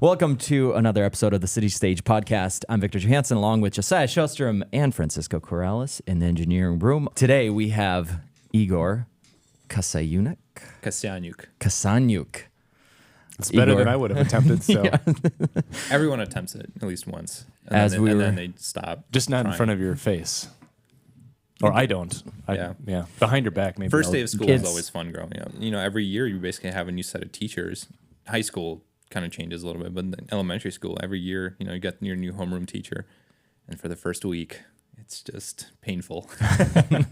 Welcome to another episode of the City Stage Podcast. I'm Victor Johansson, along with Josiah Shostrom and Francisco Corrales in the engineering room. Today we have Igor Kasyanyuk. Kasyanyuk. It's better than I would have attempted. So Everyone attempts it at least once, and then they stop. just not trying. in front of your face, or I don't. Yeah, behind your back maybe. First day of school It's- is always fun growing up. You know, every year you basically have a new set of teachers. High school kind of changes a little bit, but in elementary school, every year, you know, you got your new homeroom teacher, and for the first week, it's just painful.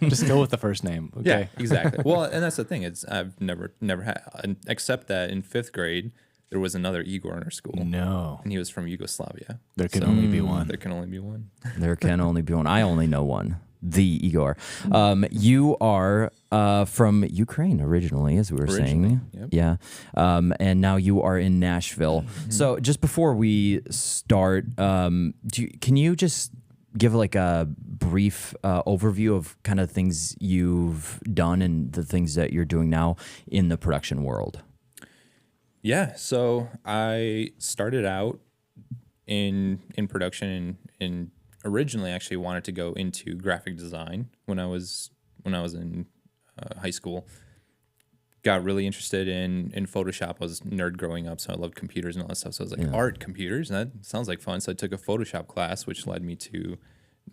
Just go with the first name. Okay. Yeah, exactly. Well, and that's the thing. I've never had, except that in 5th grade there was another Igor in our school, No, and he was from Yugoslavia. there can only be one. There can only be one. There can only be one. I only know one. The Igor. You are from Ukraine originally, as we were saying. Yep. Yeah. And now you are in Nashville. So just before we start, can you just give like a brief overview of kind of things you've done and the things that you're doing now in the production world? Yeah, so I started out in production and originally actually wanted to go into graphic design when I was in high school. Got really interested in Photoshop. I was a nerd growing up, so I loved computers and all that stuff. So I was like, art, computers, that sounds like fun. So I took a Photoshop class, which led me to,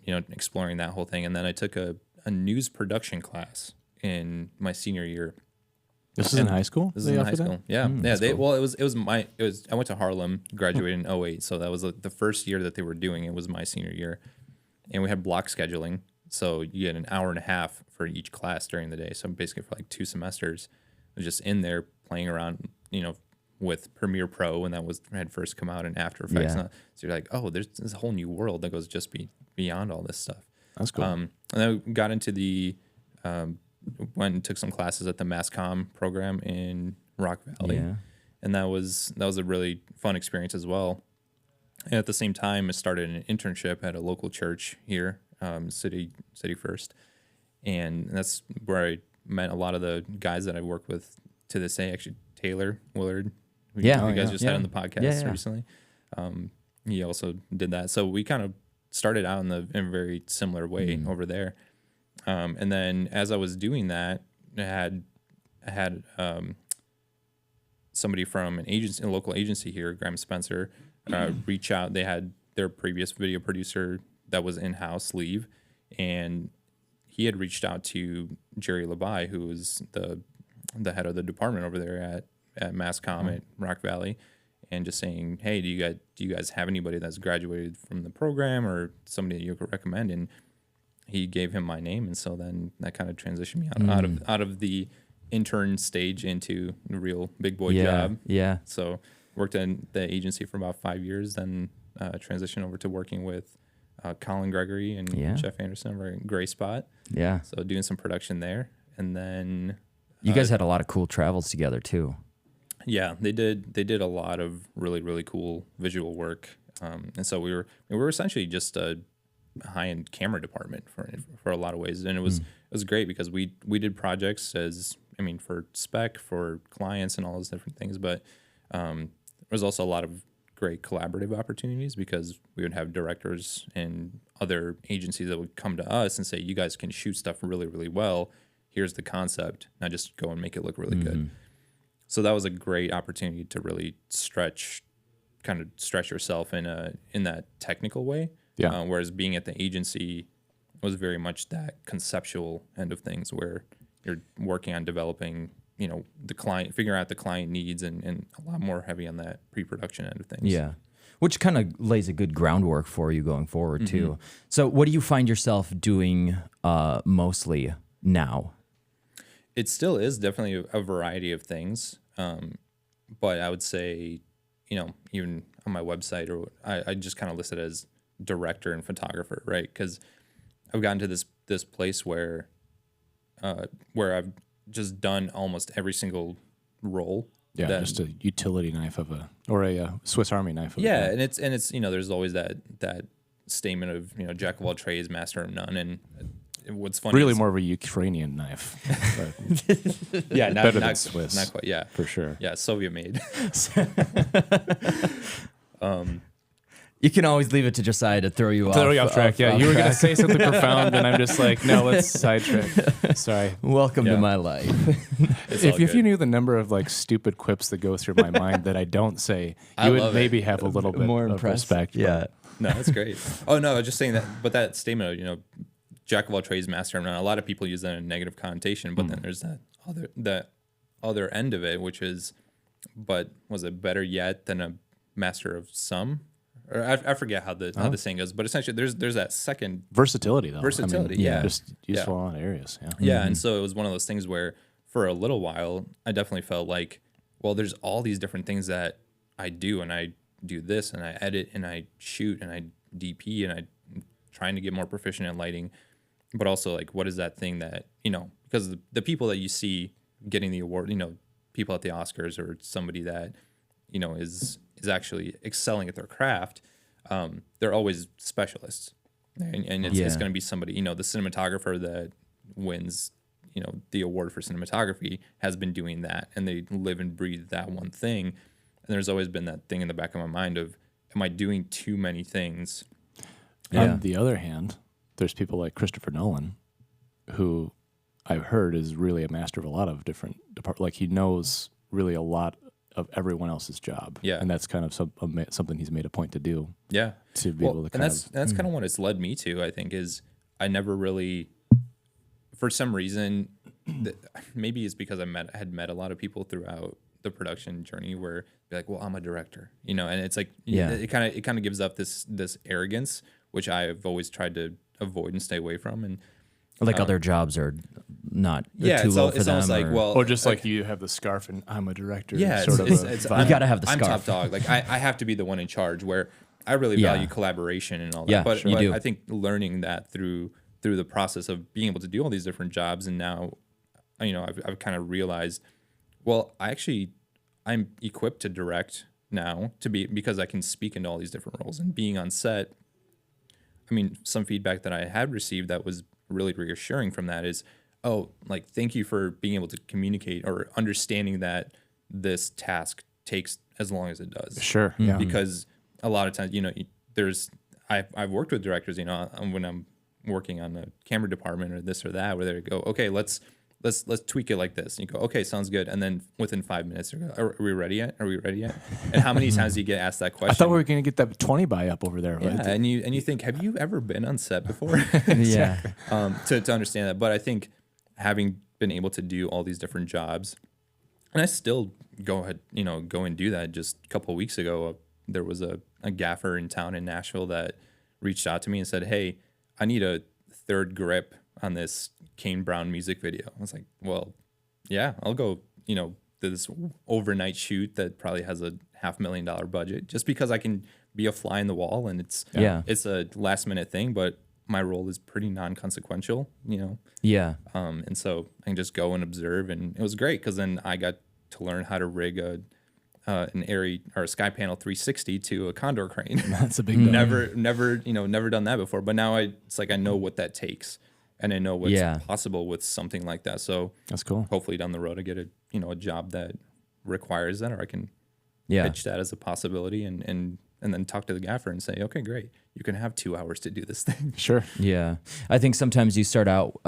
you know, exploring that whole thing. And then I took a news production class in my senior year. This is in high school. This is in high school. Yeah, yeah. I went to Harlem, graduated in 08, so that was the first year that they were doing it. Was my senior year, and we had block scheduling, so you get an hour and a half for each class during the day. So basically, for like 2 semesters, I was just in there playing around, you know, with Premiere Pro when that had first come out, and After Effects. Yeah. So you're like, oh, there's this whole new world that goes just beyond all this stuff. That's cool. And then we got into went and took some classes at the Mass Comm program in Rock Valley. Yeah. And that was a really fun experience as well. And at the same time, I started an internship at a local church here, City First. And that's where I met a lot of the guys that I work with to this day. Actually, Taylor Willard, who you guys just had on the podcast recently. He also did that. So we kind of started out in a very similar way over there. And then as I was doing that, I had somebody from a local agency here, Graham Spencer, reach out. They had their previous video producer that was in-house leave, and he had reached out to Jerry Labai, who was the head of the department over there at Mass Comm at Rock Valley, and just saying, hey, do you guys have anybody that's graduated from the program or somebody that you could recommend? And he gave him my name, and so then that kind of transitioned me out of the intern stage into the real big boy job. Yeah. So worked in the agency for about 5 years, then transitioned over to working with Colin Gregory and Jeff Anderson over at Gray Spot. Yeah. So doing some production there, and then You guys had a lot of cool travels together too. yeah, they did a lot of really, really cool visual work, and so we were essentially just a high-end camera department for a lot of ways, and it was great because we did projects for spec for clients and all those different things, but there was also a lot of great collaborative opportunities because we would have directors and other agencies that would come to us and say, you guys can shoot stuff really, really well. Here's the concept. Now just go and make it look really good. So that was a great opportunity to really stretch yourself in that technical way. Yeah. Whereas being at the agency was very much that conceptual end of things where you're working on developing, you know, the client, figuring out the client needs and a lot more heavy on that pre-production end of things. Yeah. Which kind of lays a good groundwork for you going forward too. So what do you find yourself doing mostly now? It still is definitely a variety of things. But I would say, you know, even on my website, or I just kind of list it as director and photographer, right? Because I've gotten to this place where I've just done almost every single role. Yeah, just a utility knife or a Swiss Army knife. Yeah, and it's you know, there's always that statement of, you know, jack of all trades, master of none, and what's funny Really is, more of a Ukrainian knife. But yeah, better than Swiss. not quite, yeah, for sure. yeah, Soviet made. You can always leave it to Josiah to throw you off track. Yeah, you were going to say something profound, and I'm just like, no, let's sidetrack. Sorry. Welcome to Yeah. my life. If you knew the number of like stupid quips that go through my mind that I don't say, I you would love maybe it. have a little bit More of impressed. respect. but- Yeah. No, that's great. Oh no, I was just saying that. But that statement, jack of all trades, master of none. A lot of people use that in a negative connotation, but then there's that other end of it, which is, but was it better yet than a master of some? Or I forget how the saying goes, but essentially there's that second Versatility, though. versatility. yeah, Just useful in a lot of areas. Yeah. yeah. And so it was one of those things where for a little while I definitely felt like, well, there's all these different things that I do, and I do this, and I edit, and I shoot, and I DP, and I'm trying to get more proficient at lighting, but also like, what is that thing that, because the people that you see getting the award, people at the Oscars or somebody that, is actually excelling at their craft, they're always specialists, and it's going to be somebody, the cinematographer that wins, the award for cinematography has been doing that, and they live and breathe that one thing. And there's always been that thing in the back of my mind of, am I doing too many things? Yeah. On the other hand, there's people like Christopher Nolan, who I've heard is really a master of a lot of different departments. Like he knows really a lot of everyone else's job. Yeah. And that's kind of something he's made a point to do. Yeah. To be able to kind and that's kind of what it's led me to, I think, is I never really, for some reason, maybe it's because I had met a lot of people throughout the production journey where be like, well, I'm a director, and it's like, it kind of gives up this arrogance, which I've always tried to avoid and stay away from. And Like other jobs are not too it's low for them. almost like, well, or just like you have the scarf and I'm a director. yeah, sort of you gotta have the I'm scarf. top dog. Like I have to be the one in charge, where I really value collaboration and all that. Yeah, but, you do. I think learning that through the process of being able to do all these different jobs, and now, I've kind of realized, well, I'm equipped to direct now because I can speak into all these different roles, and being on set. I mean, some feedback that I had received that was really reassuring from that is, oh, like, thank you for being able to communicate or understanding that this task takes as long as it does. Sure. Yeah. Because a lot of times, I've worked with directors, when I'm working on a camera department or this or that, where they go, okay, let's tweak it like this. And you go, okay, sounds good. And then within 5 minutes, they go, are we ready yet? Are we ready yet? And how many times do you get asked that question? I thought we were going to get that 20 by up over there. Yeah, Right? and you think, have you ever been on set before? Yeah. To understand that. But I think having been able to do all these different jobs, and I still go and do that. Just a couple of weeks ago, there was a gaffer in town in Nashville that reached out to me and said, hey, I need a third grip on this Kane Brown music video. I was like, well, yeah, I'll go, to this overnight shoot that probably has a $500,000 budget, just because I can be a fly in the wall, and it's a last minute thing, but my role is pretty non-consequential, Yeah. and so I can just go and observe, and it was great because then I got to learn how to rig an Airy or a Sky Panel 360 to a Condor crane. That's a big deal. never done that before, but now it's like I know what that takes, and I know what's possible with something like that. So That's cool. hopefully down the road I get a job that requires that, or I can Yeah. pitch that as a possibility, and then talk to the gaffer and say, okay, great, you can have 2 hours to do this thing. Sure. Yeah. I think sometimes you start out,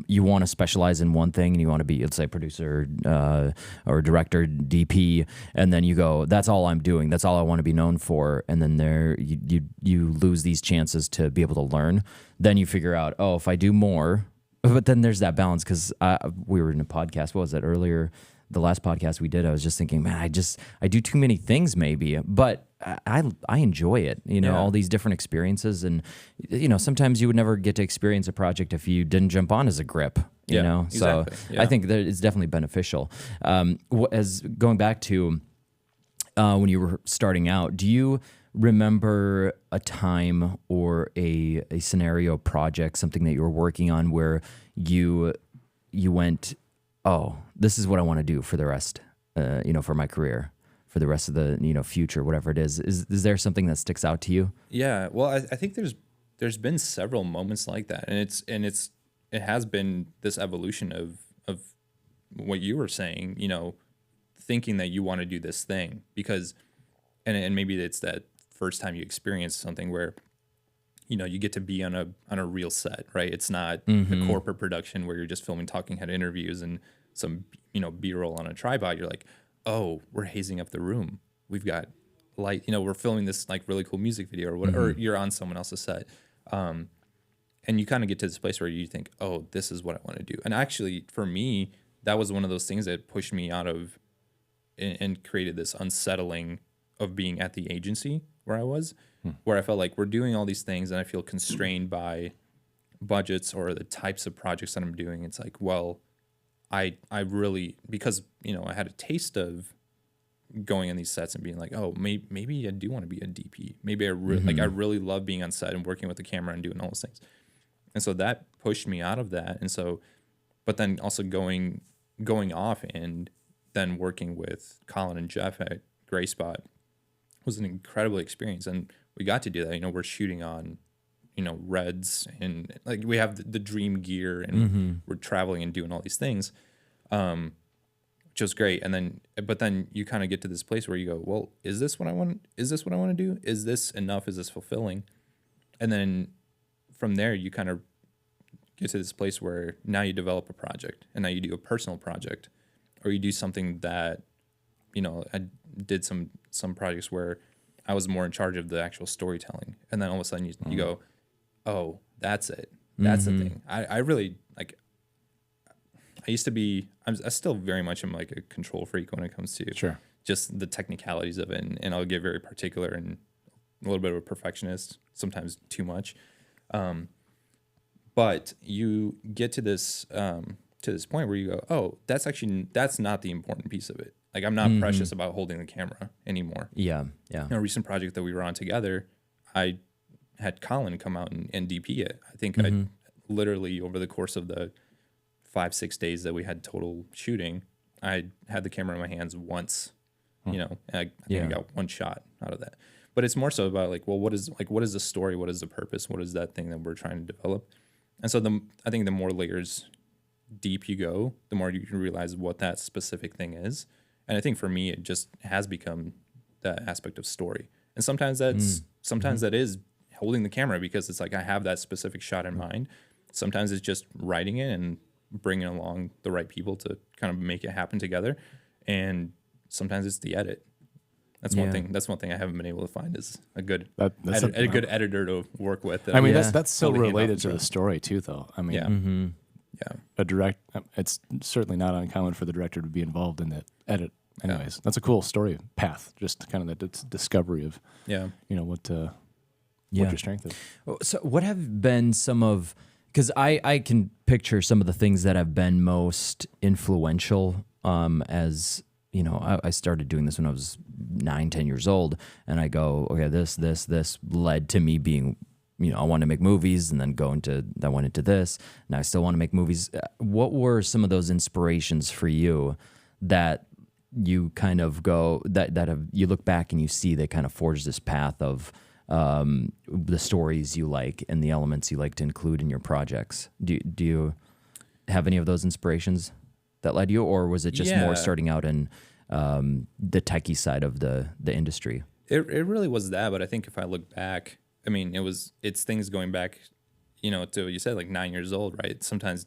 you want to specialize in one thing, and you want to be, let's say, producer or director, DP, and then you go, that's all I'm doing. That's all I want to be known for. And then you lose these chances to be able to learn. Then you figure out, oh, if I do more, but then there's that balance, because we were in a podcast, what was it, earlier, the last podcast we did, I was just thinking, man, I do too many things maybe, but I enjoy it, all these different experiences. And, sometimes you would never get to experience a project if you didn't jump on as a grip, you know? Exactly. So Yeah. I think that it's definitely beneficial. As going back to when you were starting out, do you remember a time or a scenario project, something that you were working on where you went, oh, this is what I want to do for the rest, for my career, for the rest of the, future, whatever it is. Is there something that sticks out to you? Yeah, well, I think there's been several moments like that, and it's it has been this evolution of what you were saying, you know, thinking that you want to do this thing because, and maybe it's that first time you experience something where, you know, you get to be on a real set, right? It's not a corporate production where you're just filming talking head interviews and some, you know, B-roll on a tripod. You're like, oh, we're hazing up the room. We've got light, you know, we're filming this like really cool music video or whatever, or you're on someone else's set. And you kind of get to this place where you think, oh, this is what I want to do. And actually, for me, that was one of those things that pushed me out of and created this unsettling of being at the agency where I was, where I felt like we're doing all these things and I feel constrained by budgets or the types of projects that I'm doing. It's like, well, I really, because, you know, I had a taste of going on these sets and being like, oh, maybe I do want to be a DP. Maybe I really love being on set and working with the camera and doing all those things. And so that pushed me out of that. And so, but then also going off and then working with Colin and Jeff at Gray Spot was an incredible experience. And we got to do that. You know, we're shooting on, you know, Reds and like we have the dream gear and we're traveling and doing all these things, which was great. And then, but then you kind of get to this place where you go, well, is this what I want? Is this what I want to do? Is this enough? Is this fulfilling? And then from there, you kind of get to this place where now you develop a project and now you do a personal project or you do something that, you know, I did some projects where I was more in charge of the actual storytelling. And then all of a sudden you go, oh, that's it. That's the thing. I really like, I used to be, I still very much am like a control freak when it comes to just the technicalities of it. And I'll get very particular and a little bit of a perfectionist, sometimes too much. But you get to this point where you go, oh, that's not the important piece of it. Like I'm not precious about holding the camera anymore. Yeah. A recent project that we were on together, I had Colin come out and DP it. I think I literally over the course of the 5-6 days that we had total shooting, I had the camera in my hands once, you know, and I think I got one shot out of that. But it's more so about like, well, what is the story? What is the purpose? What is that thing that we're trying to develop? And so I think the more layers deep you go, the more you can realize what that specific thing is. And I think for me, it just has become that aspect of story. And sometimes that is holding the camera because it's like I have that specific shot in mind. Sometimes it's just writing it and bringing along the right people to kind of make it happen together. And sometimes it's the edit. That's one thing. That's one thing I haven't been able to find is a good a good editor to work with. I mean, that's so related to the story too, though. I mean, it's certainly not uncommon for the director to be involved in that edit. Anyways, that's a cool story path. Just kind of that discovery of you know what your strength is. So, what have been some of? Because I can picture some of the things that have been most influential as. You know, I started doing this when I was 9-10 years old, and I go, okay, this led to me being, you know, I wanted to make movies, and then I went into this, and I still want to make movies. What were some of those inspirations for you that you kind of go that have you look back and you see they kind of forge this path of the stories you like and the elements you like to include in your projects? Do you have any of those inspirations that led you, or was it just more starting out in the techie side of the industry? It really was that, but I think if I look back, I mean, it's things going back, you know, to you said like 9 years old, right? Sometimes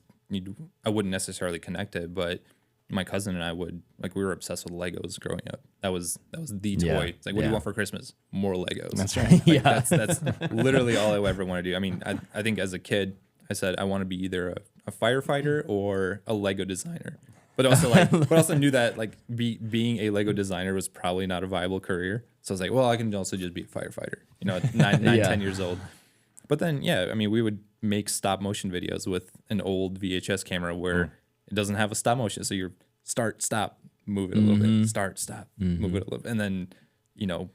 I wouldn't necessarily connect it, but my cousin and I we were obsessed with Legos growing up. That was the toy. It's like, what do you want for Christmas? More Legos. That's right. That's literally all I ever want to do. I mean, I think as a kid, I said I want to be either a firefighter or a Lego designer. But also knew that like being a Lego designer was probably not a viable career. So I was like, well, I can also just be a firefighter, you know, at 10 years old. But then, I mean, we would make stop motion videos with an old VHS camera where it doesn't have a stop motion. So you're start, stop, move it a little bit, start, stop, move it a little bit. And then, you know,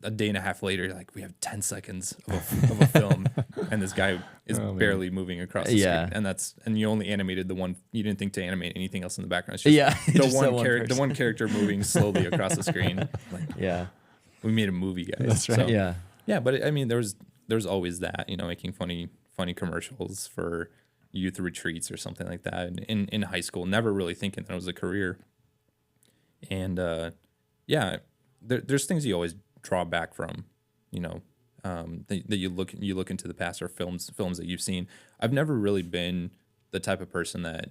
a day and a half later, like we have 10 seconds of a film and this guy is barely moving across the screen. And you only animated the one, you didn't think to animate anything else in the background. It's just the one character moving slowly across the screen. Like, we made a movie, guys. That's right. So, but I mean, there's always that, you know, making funny commercials for, youth retreats or something like that in high school, never really thinking that it was a career. And there's things you always draw back from, that you look into the past, or films that you've seen. I've never really been the type of person that,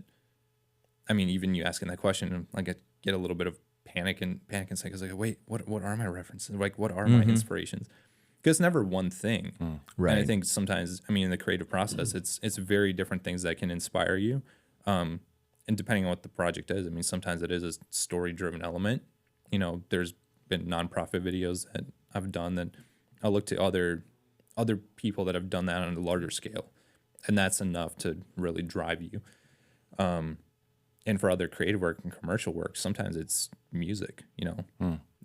I mean, even you asking that question, like I get a little bit of panic and psych. Like, wait, what are my references? Like, what are my inspirations? Because it's never one thing. Right. And I think sometimes, I mean, in the creative process, it's very different things that can inspire you. And depending on what the project is, I mean, sometimes it is a story-driven element. There's been nonprofit videos that I've done that I look to other people that have done that on a larger scale, and that's enough to really drive you. And for other creative work and commercial work, sometimes it's music.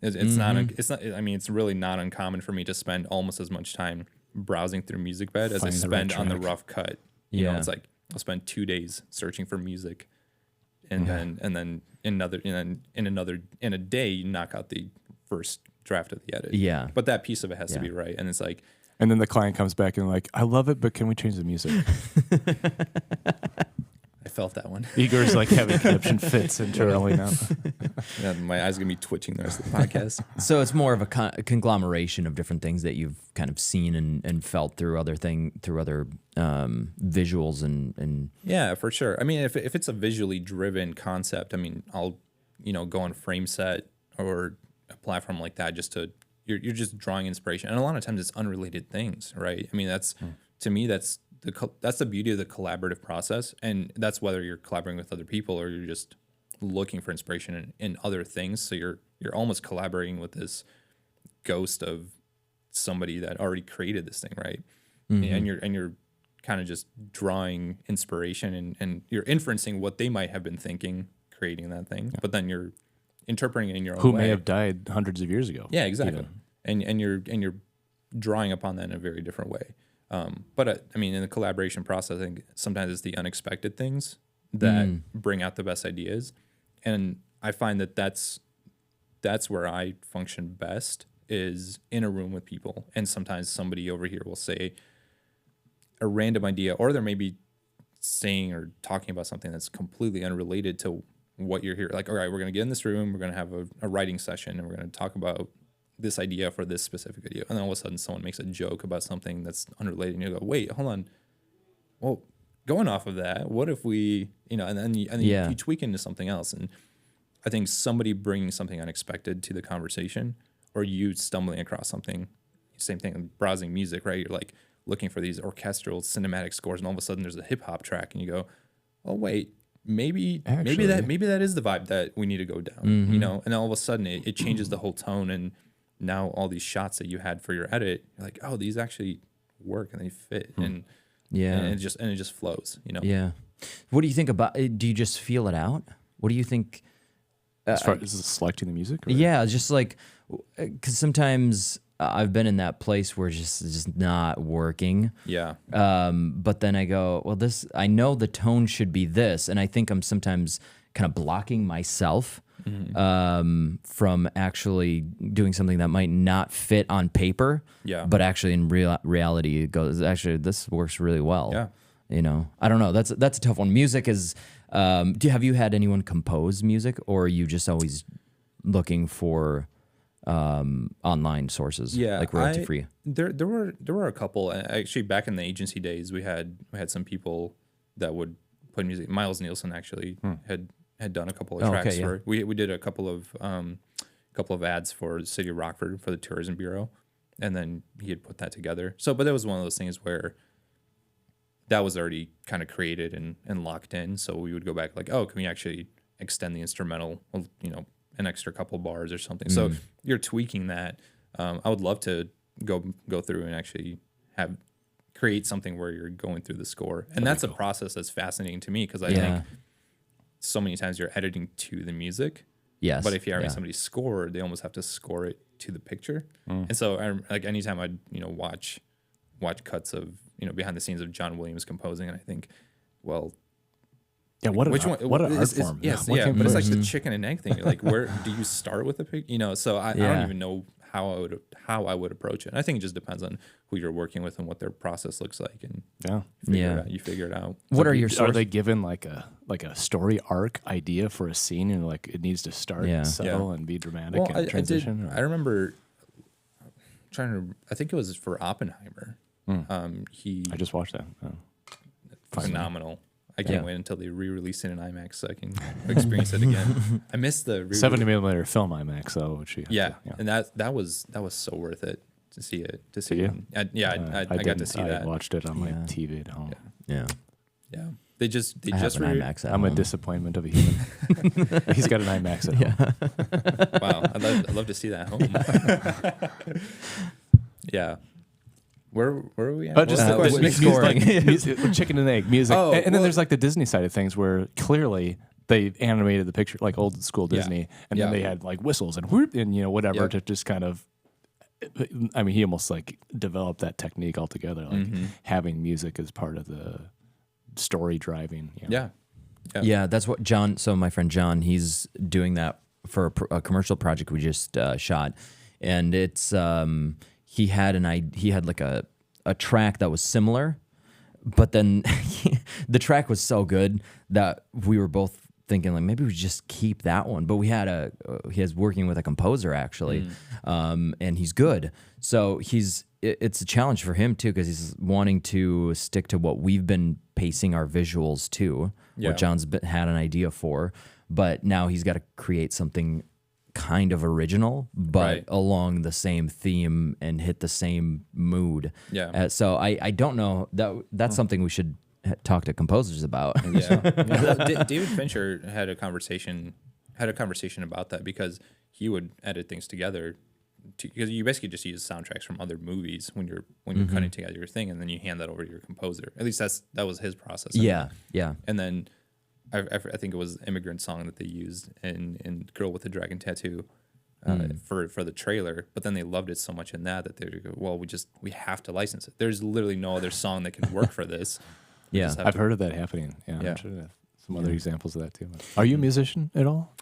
It's not. I mean, it's really not uncommon for me to spend almost as much time browsing through Music Bed as I spend on the rough cut. It's like I'll spend 2 days searching for music, and then in a day you knock out the first draft of the edit. Yeah. But that piece of it has to be right, and it's like. And then the client comes back and like, I love it, but can we change the music? I felt that one. Igor's like having conniption fits internally now. Yeah, my eyes are going to be twitching the rest of the podcast. So it's more of a conglomeration of different things that you've kind of seen and felt through other visuals and Yeah, for sure. I mean, if it's a visually driven concept, I mean, I'll go on FrameSet or a platform like that just to you're just drawing inspiration, and a lot of times it's unrelated things, right? I mean, to me that's the beauty of the collaborative process, and that's whether you're collaborating with other people or you're just looking for inspiration in other things. So you're almost collaborating with this ghost of somebody that already created this thing, right? And you're kind of just drawing inspiration and you're inferencing what they might have been thinking creating that thing, but then you're interpreting it in your own way. Who may have died hundreds of years ago. Yeah, exactly. And you're drawing upon that in a very different way. But I mean, in the collaboration process, I think sometimes it's the unexpected things that bring out the best ideas, and I find that that's where I function best, is in a room with people. And sometimes somebody over here will say a random idea, or they're maybe saying or talking about something that's completely unrelated to what you're here. Like, all right, we're going to get in this room, we're going to have a writing session, and we're going to talk about this idea for this specific video. And then all of a sudden someone makes a joke about something that's unrelated, and you go, wait, hold on. Well, going off of that, what if we, and then you tweak into something else. And I think somebody bringing something unexpected to the conversation, or you stumbling across something, same thing, browsing music, right? You're like looking for these orchestral cinematic scores, and all of a sudden there's a hip hop track, and you go, oh wait, maybe that is the vibe that we need to go down, and all of a sudden it changes the whole tone, and now all these shots that you had for your edit, you're like, oh, these actually work and they fit, and it just flows, Yeah. What do you think about? Do you just feel it out? What do you think? As far as selecting the music? Or? Yeah, just like, because sometimes I've been in that place where it's just not working. Yeah. But then I go, well, I know the tone should be this, and I think I'm sometimes kind of blocking myself from actually doing something that might not fit on paper. Yeah. But actually in reality, it goes, actually, this works really well. Yeah. I don't know. That's a tough one. Music is. Have you had anyone compose music, or are you just always looking for online sources? Yeah, like royalty free. There were a couple. Actually, back in the agency days, we had some people that would put music. Miles Nielsen actually had done a couple of tracks for. We did a couple of ads for the city of Rockford for the Tourism Bureau, and then he had put that together. So, but that was one of those things where that was already kind of created and locked in. So we would go back like, oh, can we actually extend the instrumental, an extra couple bars or something? So you're tweaking that. I would love to go through and actually create something where you're going through the score. And that's a process that's fascinating to me, because I think so many times you're editing to the music. Yes. But if you're having somebody score, they almost have to score it to the picture. And so like anytime I'd, watch cuts of, behind the scenes of John Williams composing, and I think, well, yeah, what an art form. Yes, but it's like the chicken and egg thing. You're like, where do you start with the pic? So I don't even know how I would approach it. And I think it just depends on who you're working with and what their process looks like, and you figure it out. What are your Are they given like a story arc idea for a scene, and like it needs to start and settle and be dramatic and transition? I remember I think it was for Oppenheimer. I just watched that. Phenomenal. I can't wait until they re-release it in IMAX so I can experience it again. I missed the 70mm film IMAX though, which and that was so worth it to see it. I got to see that. I watched it on my TV at home. Yeah. They just IMAX I'm a disappointment of a human. He's got an IMAX at home. Wow, I'd love to see that at home. Yeah. Where are we at? Just the question. Scoring. Chicken and egg music. And then there's like the Disney side of things where clearly they animated the picture like old school Disney, and then they had like whistles and whoop and whatever to just kind of. I mean, he almost like developed that technique altogether, like having music as part of the story driving. Yeah, that's what John. So my friend John, he's doing that for a commercial project we just shot, and it's. He had like a track that was similar, but then the track was so good that we were both thinking like maybe we just keep that one. But we had he working with a composer actually, and he's good. So it's a challenge for him too because he's wanting to stick to what we've been pacing our visuals to, what John's had an idea for, but now he's got to create something kind of original, but along the same theme and hit the same mood. So I don't know that's something we should talk to composers about. David Fincher had a conversation about that because he would edit things together because you basically just use soundtracks from other movies when you're cutting together your thing, and then you hand that over to your composer. At least that was his process. And then I think it was Immigrant Song that they used in Girl with the Dragon Tattoo for the trailer, but then they loved it so much in that they go, well, we have to license it. There's literally no other song that can work for this. I've heard of that happening. I'm sure there's some other examples of that too. Are you a musician at all?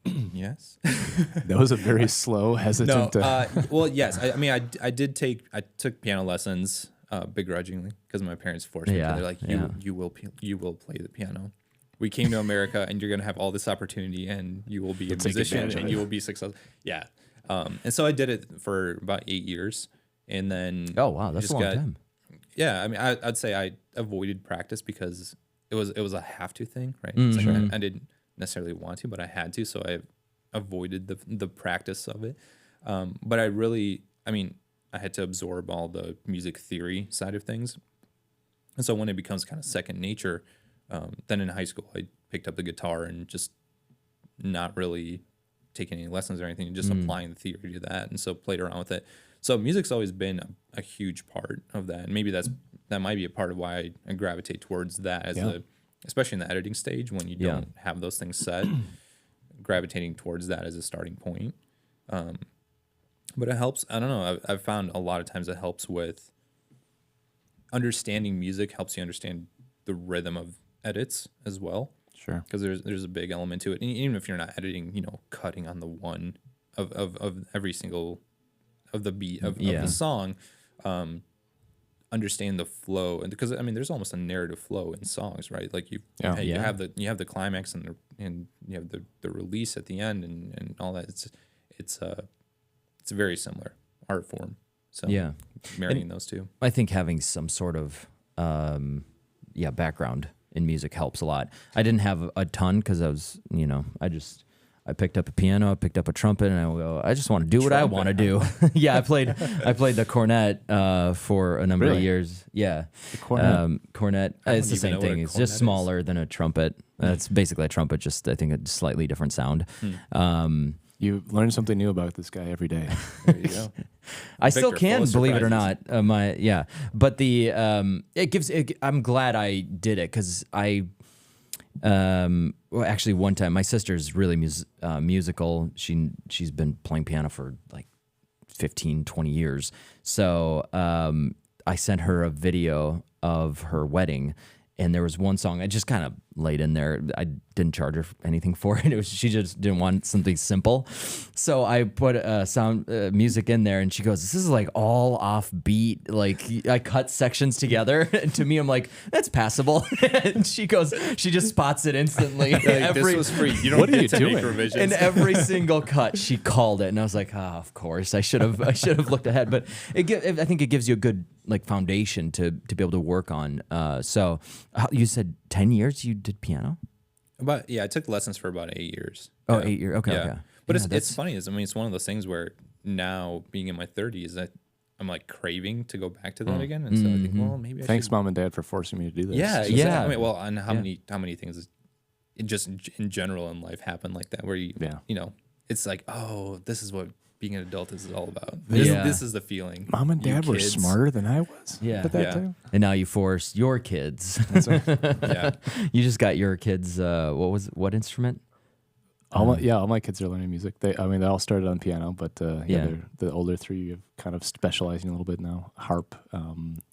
Yes. That was a very slow, hesitant. Well, yes. I took piano lessons. Begrudgingly, because my parents forced me to. They're like, you will play the piano. We came to America, and you're going to have all this opportunity, and you will be a musician, and you will be successful. Yeah, and so I did it for about 8 years, and then that's a long time. Yeah, I mean, I'd say I avoided practice because it was a have to thing, right? It's like I didn't necessarily want to, but I had to, so I avoided the practice of it. But I had to absorb all the music theory side of things. And so when it becomes kind of second nature, then in high school, I picked up the guitar and just not really taking any lessons or anything, and just applying the theory to that. And so played around with it. So music's always been a huge part of that. And maybe that might be a part of why I gravitate towards that especially in the editing stage when you don't have those things set, gravitating towards that as a starting point. But it helps. I don't know. I've found a lot of times it helps with understanding music, helps you understand the rhythm of edits as well. Sure. Because there's a big element to it. And even if you're not editing, cutting on the one of every single of the beat of the song, understand the flow. And because there's almost a narrative flow in songs, right? Like you have the climax and you have the release at the end and all that. It's a very similar art form. So marrying those two. I think having some sort of background in music helps a lot. I didn't have a ton because I was, I picked up a piano, I picked up a trumpet, and I just want to do what I want to do. I played the cornet for a number of years. Yeah. The cornet. Cornet. It's the same thing. It's just smaller than a trumpet. It's basically a trumpet, just I think a slightly different sound. You learn something new about this guy every day. There you go. I still can, believe it or not. But I'm glad I did it because actually one time my sister's really musical. She's been playing piano for like 15, 20 years. So I sent her a video of her wedding, And there was one song I just kind of laid in there. I didn't charge her anything for it. She just didn't want something simple. So I put music in there, and she goes, "This is like all off beat. Like I cut sections together." And to me, I'm like, "That's passable." And she goes, she just spots it instantly. This was free. You don't What are get you to doing? make revisions. In every single cut, she called it, and I was like, of course, I should have looked ahead. But I think it gives you a good like foundation to be able to work on. So you said 10 years you did piano? But yeah, I took lessons for about 8 years. Oh, Yeah. 8 years. Okay, Yeah. okay. But Yeah, it's funny. It's one of those things where now being in my 30s, that I'm like craving to go back to that again. And so I think, well, maybe I Thanks, should. Mom and Dad, for forcing me to do this. Yeah, Yeah. exactly. I mean, well, and how many things just in general in life happen like that, where you know, it's like, oh, this is what being an adult is all about. This is the feeling. Mom and You Dad were kids. smarter than I was at that time. And now you force your kids. Yeah. You just got your kids. What instrument? All my kids are learning music. They all started on piano, but the older three have kind of specializing a little bit now. Harp,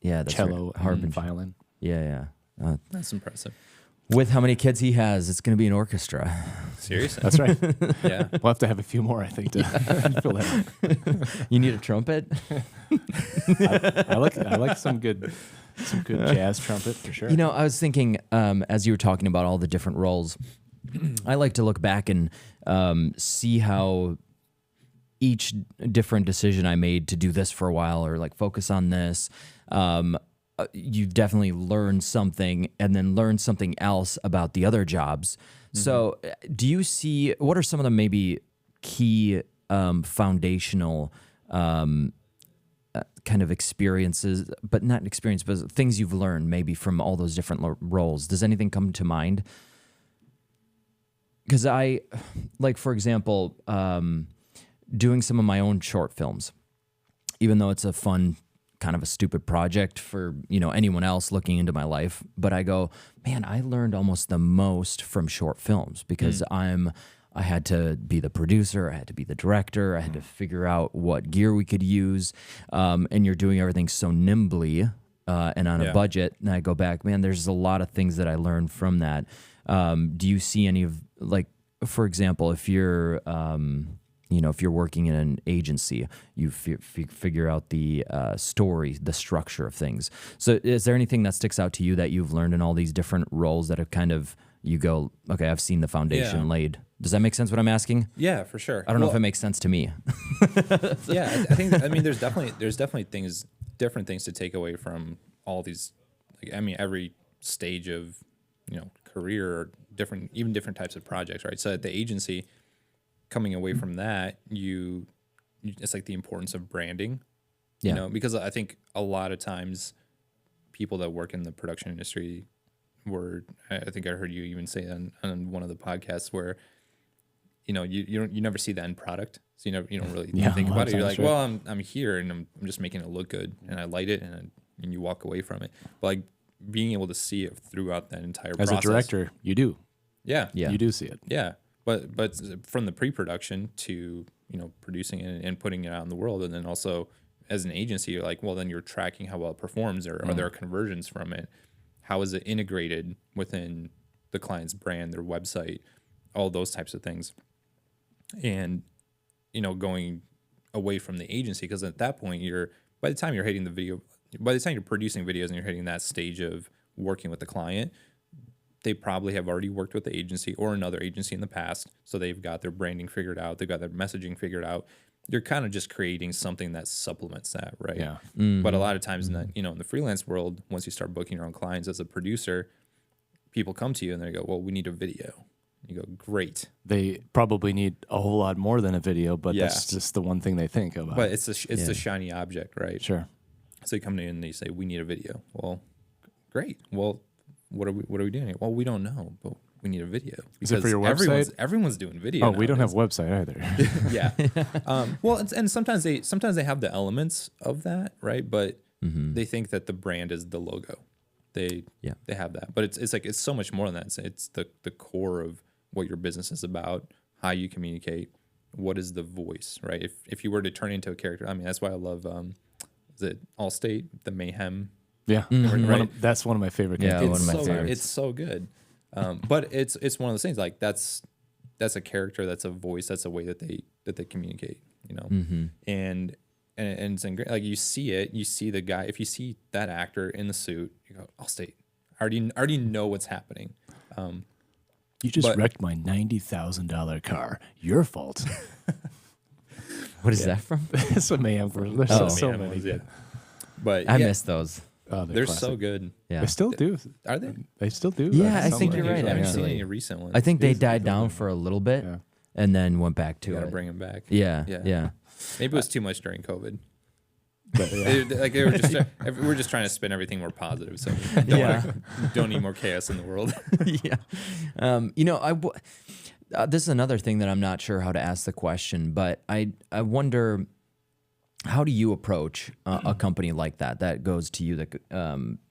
That's cello, right. Harp and violin. Yeah. That's impressive. With how many kids he has, it's going to be an orchestra. Seriously. That's right. Yeah. We'll have to have a few more, I think, to fill that. You need a trumpet? I like some good jazz trumpet for sure. You know, I was thinking as you were talking about all the different roles, I like to look back and see how each different decision I made to do this for a while or like focus on this, you've definitely learned something and then learned something else about the other jobs. Mm-hmm. So do you see, what are some of the maybe key foundational kind of experiences, but not experience, but things you've learned maybe from all those different roles? Does anything come to mind? Because for example, doing some of my own short films, even though it's a fun, kind of a stupid project for, anyone else looking into my life, but I go, man, I learned almost the most from short films because I had to be the producer, I had to be the director, I had to figure out what gear we could use, and you're doing everything so nimbly and on a budget. And I go back, man, there's a lot of things that I learned from that. Do you see any of, like, for example, if you're if you're working in an agency, you figure out the story, the structure of things. So is there anything that sticks out to you that you've learned in all these different roles that have kind of, you go, okay, I've seen the foundation laid. Does that make sense what I'm asking? Yeah, for sure. I don't know if it makes sense to me. Yeah, I think, there's definitely different things to take away from all these, every stage of, career or different types of projects, right? So at the agency, coming away from that, it's like the importance of branding, because I think a lot of times people that work in the production industry I think I heard you even say on one of the podcasts where, you never see the end product. So you don't really think about it. You're like, well, I'm here and I'm just making it look good and I light it and you walk away from it. But like being able to see it throughout that entire process. As a director, you do. Yeah. You do see it. Yeah. But from the pre-production to, producing it and putting it out in the world. And then also as an agency, you're like, well, then you're tracking how well it performs or are there conversions from it? How is it integrated within the client's brand, their website, all those types of things. And, going away from the agency, because at that point by the time you're producing videos and you're hitting that stage of working with the client, they probably have already worked with the agency or another agency in the past. So they've got their branding figured out. They've got their messaging figured out. You're kind of just creating something that supplements that, right? Yeah. Mm-hmm. But a lot of times in the freelance world, once you start booking your own clients as a producer, people come to you and they go, well, we need a video. You go, great. They probably need a whole lot more than a video, but that's just the one thing they think about. But it's the shiny object, right? Sure. So they come to you and they say, we need a video. Well, great. Well, what are we doing? Well, we don't know, but we need a video. Is it for your website? Everyone's doing video. Oh, we don't have a website either. Yeah. Well, and sometimes they have the elements of that, right? But they think that the brand is the logo. They have that, but it's so much more than that. It's the core of what your business is about, how you communicate, what is the voice, right? If you were to turn into a character, that's why I love is it Allstate, the Mayhem Yeah, that's one of my favorite. Yeah, one of my favorites. favorites. It's so good, but it's one of those things like that's a character, that's a voice, that's a way that they communicate, you know, and it's like you see the guy. If you see that actor in the suit, you go, I'll stay. I already know what's happening. You just wrecked my $90,000 car. Your fault. What is that from? It's a Mayhem version. There's so many. Yeah. But I missed those. They're so good. Yeah, They still do. Are they? They still do. Yeah, I think you're I right. haven't seen Actually, any recent ones. I think they died down for a little bit and then went back to You it. gotta bring them back. Yeah. Maybe it was too much during COVID. But, yeah. They were just we're just trying to spin everything more positive. So don't need more chaos in the world. Yeah. You know, this is another thing that I'm not sure how to ask the question, but I wonder, how do you approach a company like that goes to you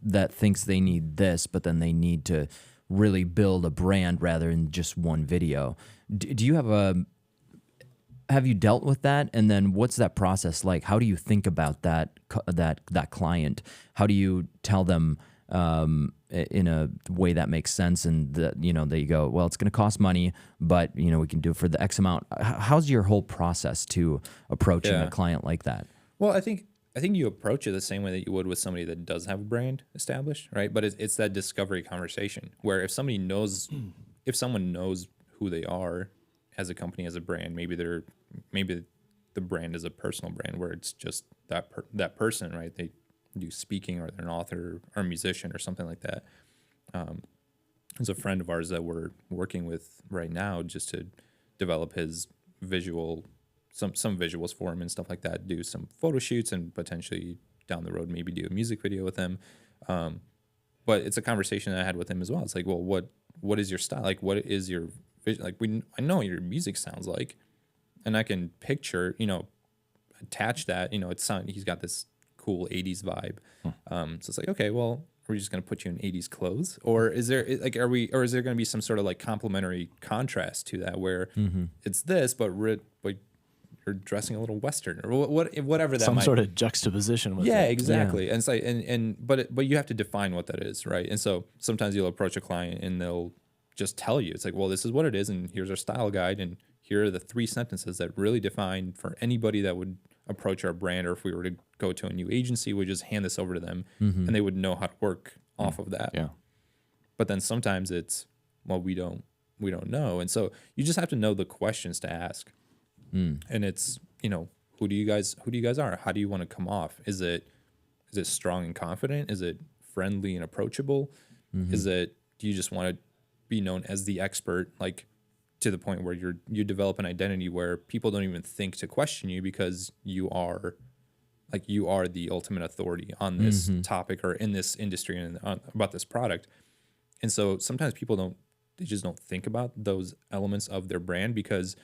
that thinks they need this, but then they need to really build a brand rather than just one video? Do you have you dealt with that? And then what's that process like? How do you think about that client? How do you tell them in a way that makes sense, and that you go, well, it's going to cost money, but we can do it for the X amount? How's your whole process to approaching a client like that? Well, I think you approach it the same way that you would with somebody that does have a brand established, right? But it's that discovery conversation where if someone knows who they are as a company, as a brand, maybe the brand is a personal brand where it's just that person, right? They do speaking, or they're an author or a musician or something like that. There's a friend of ours that we're working with right now just to develop his some visuals for him and stuff like that, do some photo shoots, and potentially down the road maybe do a music video with him. But it's a conversation that I had with him as well. It's like, well, what is your style? Like, what is your vision? Like, I know what your music sounds like, and I can picture, attach that, he's got this cool 80s vibe. So it's like, okay, well, are we just going to put you in 80s clothes, or is there is there going to be some sort of like complementary contrast to that where it's this, but you're dressing a little Western, or whatever that some might sort of juxtaposition with it. Exactly. Yeah. And it's like, but you have to define what that is, right? And so sometimes you'll approach a client and they'll just tell you, it's like, well, this is what it is, and here's our style guide, and here are the 3 sentences that really define for anybody that would approach our brand, or if we were to go to a new agency, we just hand this over to them, and they would know how to work off of that. Yeah. But then sometimes it's, well, we don't know, and so you just have to know the questions to ask. And it's, who do you guys are? How do you want to come off? Is it strong and confident? Is it friendly and approachable? Do you just want to be known as the expert, like to the point where you develop an identity where people don't even think to question you, because you are the ultimate authority on this topic or in this industry and about this product. And so sometimes people just don't think about those elements of their brand, because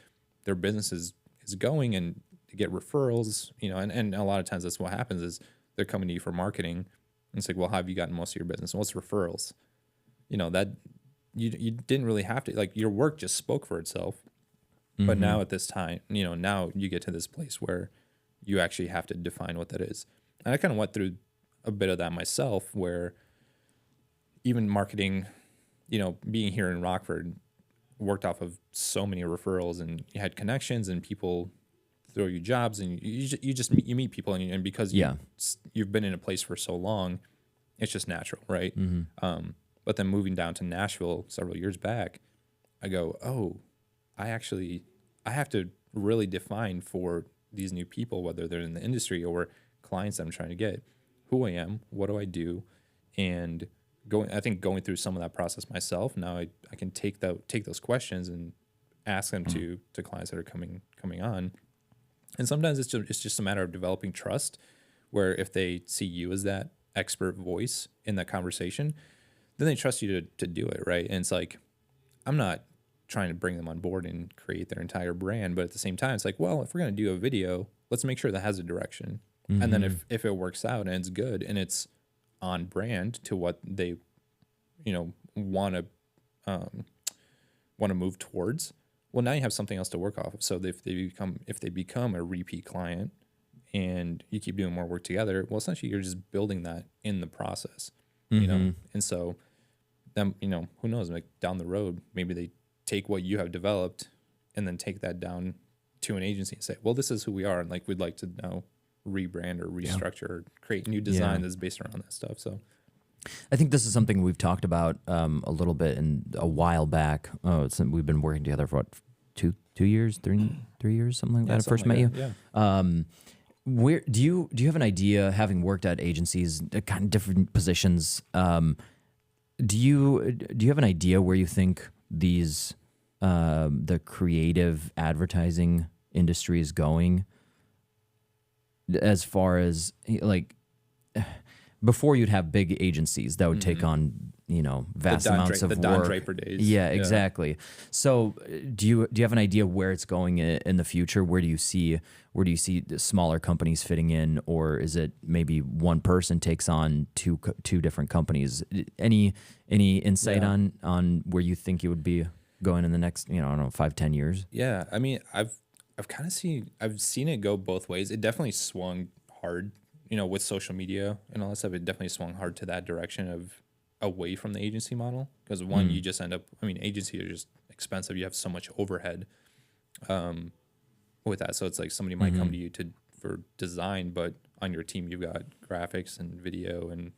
their business is going and they get referrals, and a lot of times that's what happens is they're coming to you for marketing. And it's like, well, how have you gotten most of your business? Well, it's referrals. That you didn't really have to, like, your work just spoke for itself. But now at this time, now you get to this place where you actually have to define what that is. And I kind of went through a bit of that myself, where even marketing, being here in Rockford, worked off of so many referrals, and you had connections, and people throw you jobs, and you meet people, and because you've been in a place for so long, it's just natural, right? But then moving down to Nashville several years back, I go, oh, I have to really define for these new people, whether they're in the industry or clients that I'm trying to get, who I am, what do I do, and going through some of that process myself. Now I can take those questions and ask them to clients that are coming on. And sometimes it's just a matter of developing trust, where if they see you as that expert voice in that conversation, then they trust you to do it, right? And it's like, I'm not trying to bring them on board and create their entire brand, but at the same time, it's like, well, if we're going to do a video, let's make sure that has a direction. And then if it works out and it's good and it's on brand to what they, want to move towards, well, now you have something else to work off of. So if they become a repeat client, and you keep doing more work together, well, essentially you're just building that in the process, you know? And so then, you know, who knows, like down the road, maybe they take what you have developed and then take that down to an agency and say, well, this is who we are. And like, we'd like to now rebrand or restructure or create new design that's based around that stuff. So I think this is something we've talked about a little bit in a while back. We've been working together for what, two years, three years, something like that. I first met you. Yeah. Where do you have an idea, having worked at agencies, kind of different positions? Do you have an idea where you think these the creative advertising industry is going? As far as like, before you'd have big agencies that would take on, you know, vast amounts of the work. Don Draper days. Yeah, exactly. So do you have an idea where it's going in the future? Where do you see the smaller companies fitting in, or is it maybe one person takes on two different companies? Any insight on where you think you would be going in the next, you know, I don't know, 5-10 years? Yeah, I mean, I've seen it go both ways. It definitely swung hard, you know, with social media and all that stuff. It definitely swung hard to that direction of away from the agency model, because one, you just end up, I mean, agency are just expensive. You have so much overhead with that. So it's like somebody might come to you for design, but on your team you've got graphics and video and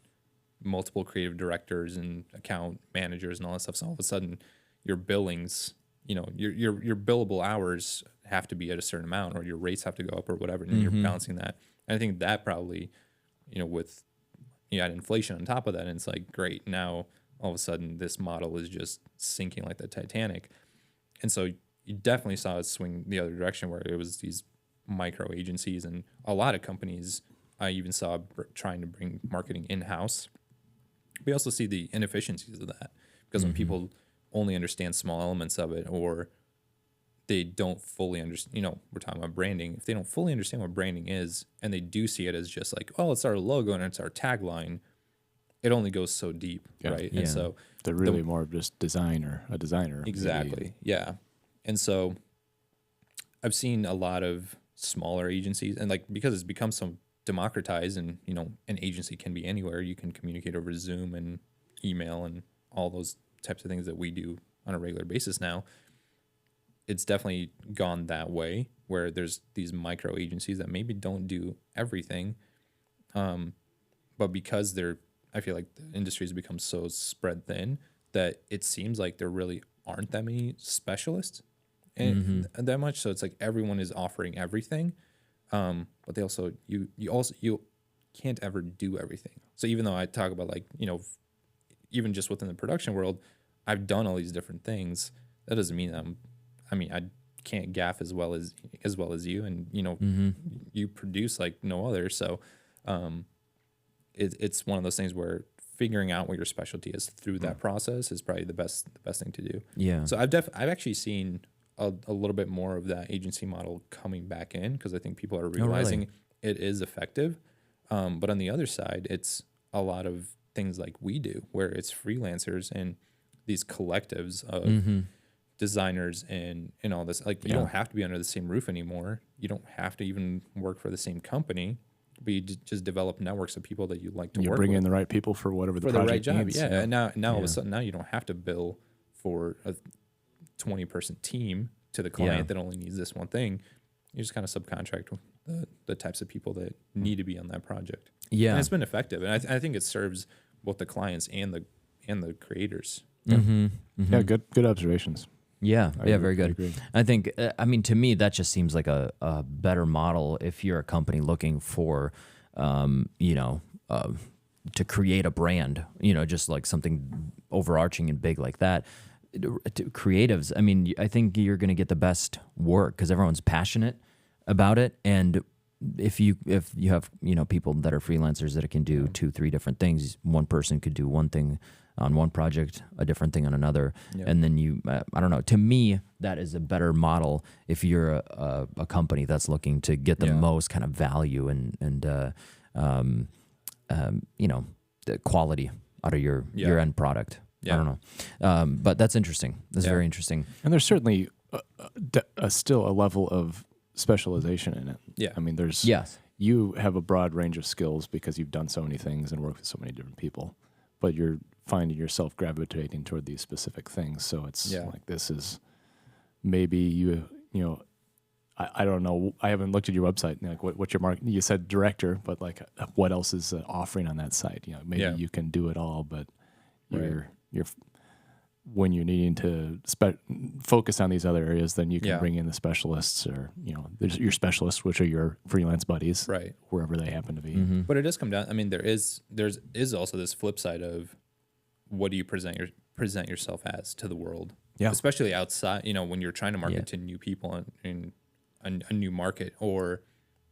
multiple creative directors and account managers and all that stuff. So all of a sudden your billings, you know, your billable hours have to be at a certain amount, or your rates have to go up or whatever, and you're balancing that. And I think that probably, you know, with you add inflation on top of that, and it's like, great, now all of a sudden this model is just sinking like the Titanic. And so you definitely saw it swing the other direction, where it was these micro agencies, and a lot of companies I even saw trying to bring marketing in-house. We also see the inefficiencies of that, because when people only understand small elements of it, or they don't fully understand, you know, we're talking about branding. If they don't fully understand what branding is, and they do see it as just like, oh, it's our logo and it's our tagline, it only goes so deep, right? Yeah. And so they're really more of just a designer. Exactly. Maybe. Yeah. And so I've seen a lot of smaller agencies, and like, because it's become so democratized, and, you know, an agency can be anywhere. You can communicate over Zoom and email and all those types of things that we do on a regular basis now. It's definitely gone that way, where there's these micro agencies that maybe don't do everything. But because I feel like the industry has become so spread thin that it seems like there really aren't that many specialists and that much. So it's like everyone is offering everything. But they also, you can't ever do everything. So even though I talk about, like, you know, even just within the production world, I've done all these different things. That doesn't mean I can't gaff as well as you, and, you know, you produce like no other. So it's one of those things where figuring out what your specialty is through that process is probably the best thing to do. Yeah. So I've actually seen a little bit more of that agency model coming back in, because I think people are realizing it is effective. But on the other side, it's a lot of things like we do, where it's freelancers and these collectives of designers and all this. Like, you don't have to be under the same roof anymore. You don't have to even work for the same company, but you just develop networks of people that you like to work with. You bring in the right people for whatever the project right job. needs. Yeah. And now all of a sudden, now you don't have to bill for a 20-person team to the client that only needs this one thing. You just kind of subcontract the types of people that need to be on that project. Yeah. And it's been effective. And I think it serves both the clients and the creators. Yeah, good observations. Yeah, very good. I think, I mean, to me, that just seems like a better model if you're a company looking for, to create a brand, you know, just like something overarching and big like that. Creatives, I mean, I think you're going to get the best work because everyone's passionate about it. And if you have, you know, people that are freelancers that can do 2-3 different things, one person could do one thing on one project, a different thing on another. Yep. And then you, I don't know, to me, that is a better model if you're a company that's looking to get the most kind of value and you know, the quality out of your end product. I don't know. But that's interesting. That's very interesting. And there's certainly still a level of specialization in it. Yeah. I mean, there's, you have a broad range of skills because you've done so many things and worked with so many different people, but you're finding yourself gravitating toward these specific things. So it's like, this is maybe you know, I don't know. I haven't looked at your website. Like, what's your market? You said director, but like, what else is offering on that site? You know, maybe you can do it all, but you're when you're needing to focus on these other areas, then you can bring in the specialists, or there's your specialists, which are your freelance buddies, right, wherever they happen to be. Mm-hmm. But it does come down. I mean, there's also this flip side of what do you present yourself as to the world, especially outside. When you're trying to market to new people in a new market or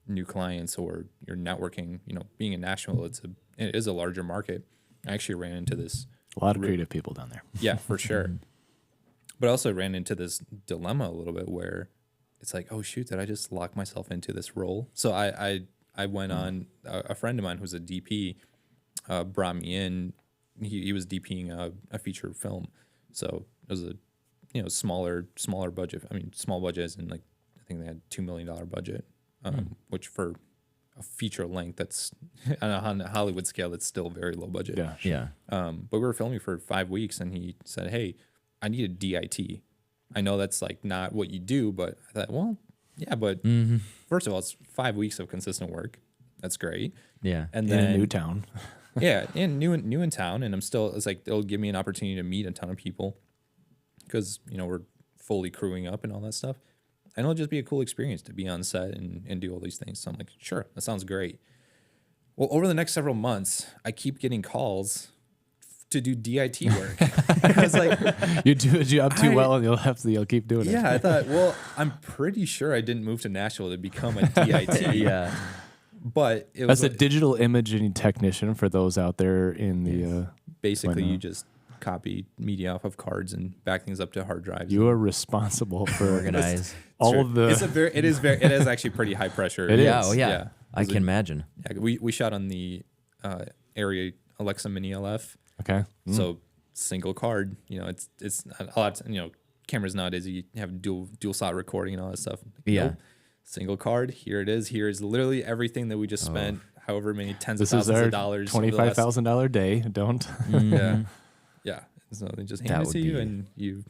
new clients, or you're networking. Being in Nashville, it is a larger market. I actually ran into this. A lot of creative people down there. Yeah, for sure. But I also ran into this dilemma a little bit where it's like, oh shoot, did I just lock myself into this role? So I went on, a friend of mine who's a DP brought me in. He was DPing a feature film. So it was a smaller budget. I mean, small budget as in, like, I think they had $2 million budget, which for a feature length that's on a Hollywood scale, that's still very low budget. Yeah. But we were filming for 5 weeks, and he said, "Hey, I need a DIT. I know that's like not what you do, but I thought, well, yeah, but first of all, it's 5 weeks of consistent work. That's great. Yeah. And then in a new town. yeah, and new in town, and it's like it'll give me an opportunity to meet a ton of people because we're fully crewing up and all that stuff." And it'll just be a cool experience to be on set and do all these things. So I'm like, sure, that sounds great. Well, over the next several months, I keep getting calls to do DIT work. I was like, you do a job too well, and you'll keep doing it. Yeah, I thought, well, I'm pretty sure I didn't move to Nashville to become a DIT. Yeah. But it was as a digital imaging technician, for those out there in the basically you just copy media off of cards and back things up to hard drives. You are responsible for organize all of the. It is actually pretty high pressure. It is. Oh yeah. I can imagine. Yeah, we shot on the Area Alexa Mini LF. Okay. So single card. It's a lot. Cameras nowadays you have dual slot recording and all that stuff. Yeah. Nope. Single card. Here it is. Here is literally everything that we just spent. However many tens of thousands of dollars. $25,000 day. Don't. Yeah. Yeah, so they just hand it to you, and you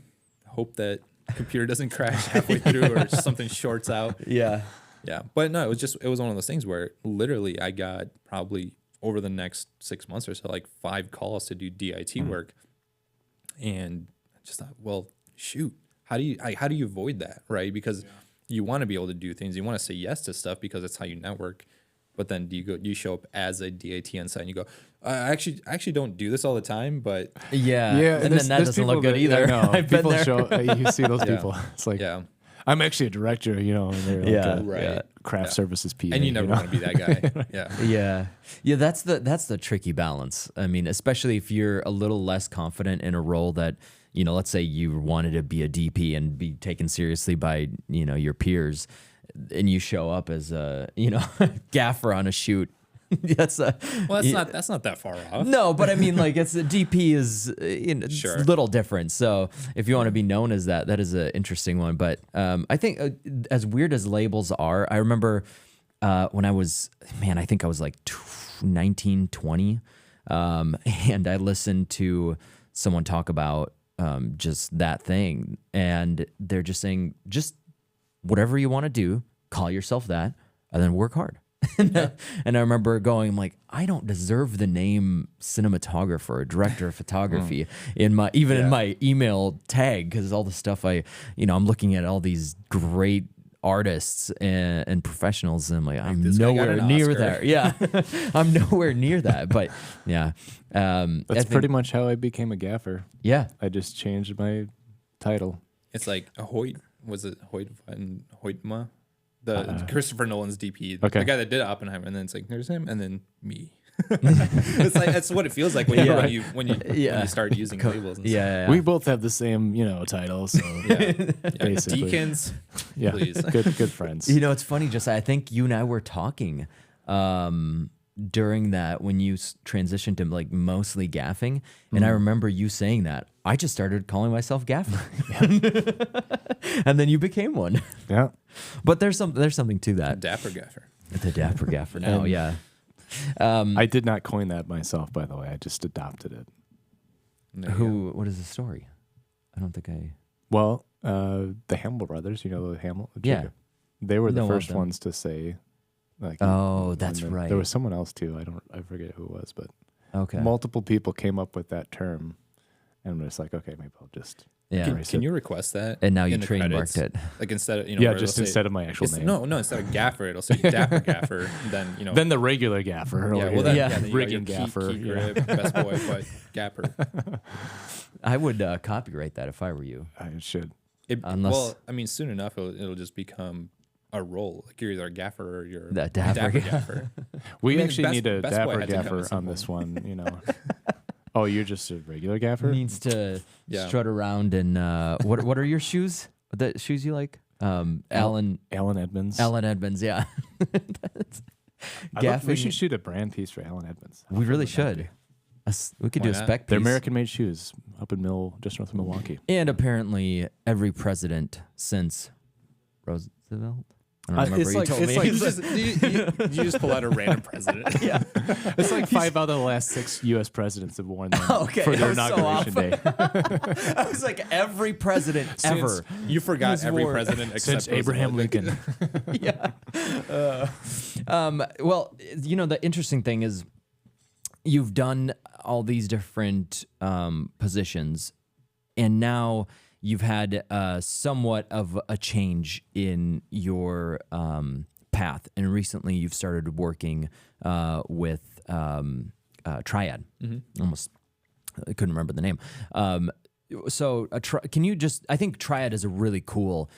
hope that computer doesn't crash halfway through or something shorts out. Yeah. Yeah, but no, it was one of those things where literally I got probably over the next 6 months or so, like 5 calls to do DIT work, and I just thought, well, shoot, how do you avoid that, right? Because you want to be able to do things, you want to say yes to stuff because that's how you network. But then do you show up as a DIT on site and you go, I actually don't do this all the time, but yeah, and then that doesn't look good either. I've been there. You see those people. It's like, I'm actually a director, and they're like craft services PA. And you never want to be that guy. Yeah. That's the tricky balance. I mean, especially if you're a little less confident in a role that, let's say you wanted to be a DP and be taken seriously by, your peers, and you show up as a gaffer on a shoot. That's not that far off. No, but I mean, like, it's a DP is it's a little different. So if you want to be known as that is an interesting one. But I think as weird as labels are, I remember when I was I think I was like 19, 20, and I listened to someone talk about just that thing, and they're just saying, just whatever you want to do, call yourself that, and then work hard. And I remember going, like, I don't deserve the name cinematographer or director of photography in my email tag, because all the stuff I'm looking at all these great artists and professionals, and I'm like, I'm nowhere near there. Yeah, I'm nowhere near that. But yeah, that's pretty much how I became a gaffer. Yeah, I just changed my title. It's like a Hoyt. Was it Hoyt and Hoytma? Christopher Nolan's DP, okay. The guy that did Oppenheimer, and then it's like there's him, and then me. It's like that's what it feels like when you start using labels. And stuff. We both have the same title, so basically. Deacons. Yeah, please. good friends. It's funny. Just I think you and I were talking during that when you transitioned to like mostly gaffing, and I remember you saying that I just started calling myself gaffer, and then you became one. Yeah, but there's something to that. Dapper gaffer. The Dapper Gaffer now, yeah. I did not coin that myself, by the way. I just adopted it. What is the story? I don't think I... Well, the Hamill brothers, you know the Hamill? Yeah. They were the Know of first them. ones to say... Like, oh, that's right. There was someone else too. I forget who it was, but okay. multiple people came up with that term, and I'm just like, okay, maybe I'll just Can you request that? And now you in the trademarked credits? it. Like instead of yeah, just instead of my actual name. No, instead of Gaffer, it'll say Dapper Gaffer. Then then the regular Gaffer. Yeah, well, then, Yeah. then you Rigging got your Gaffer, Key grip, best boy, but Gaffer. I would copyright that if I were you. I should. Well, I mean, soon enough it'll just become a role. Like you're either a Gaffer or you're The Dapper Gaffer. We I mean, actually need a Best Boy Dapper had to come Gaffer at some on this one. You know. Oh, you're just a regular Gaffer? Means to Yeah. strut around and what are your shoes? The shoes you like? Alan Edmonds. Alan Edmonds, yeah. We should shoot a brand piece for Alan Edmonds. We really should. We could Why do a not? spec piece. They're American-made shoes up in just north of Milwaukee. And apparently every president since Roosevelt. I don't remember. It's like You just pull out a random president. yeah. It's like 5 out of the last 6 U.S. presidents have worn them Okay, for their that was so inauguration day. I was like every president ever. You forgot Has every worn- president except Since Abraham Roosevelt. Lincoln. Yeah. Well, you know, the interesting thing is you've done all these different positions, and now you've had somewhat of a change in your path. And recently you've started working with Triad. Almost, I couldn't remember the name. So can you just, I think Triad is a really cool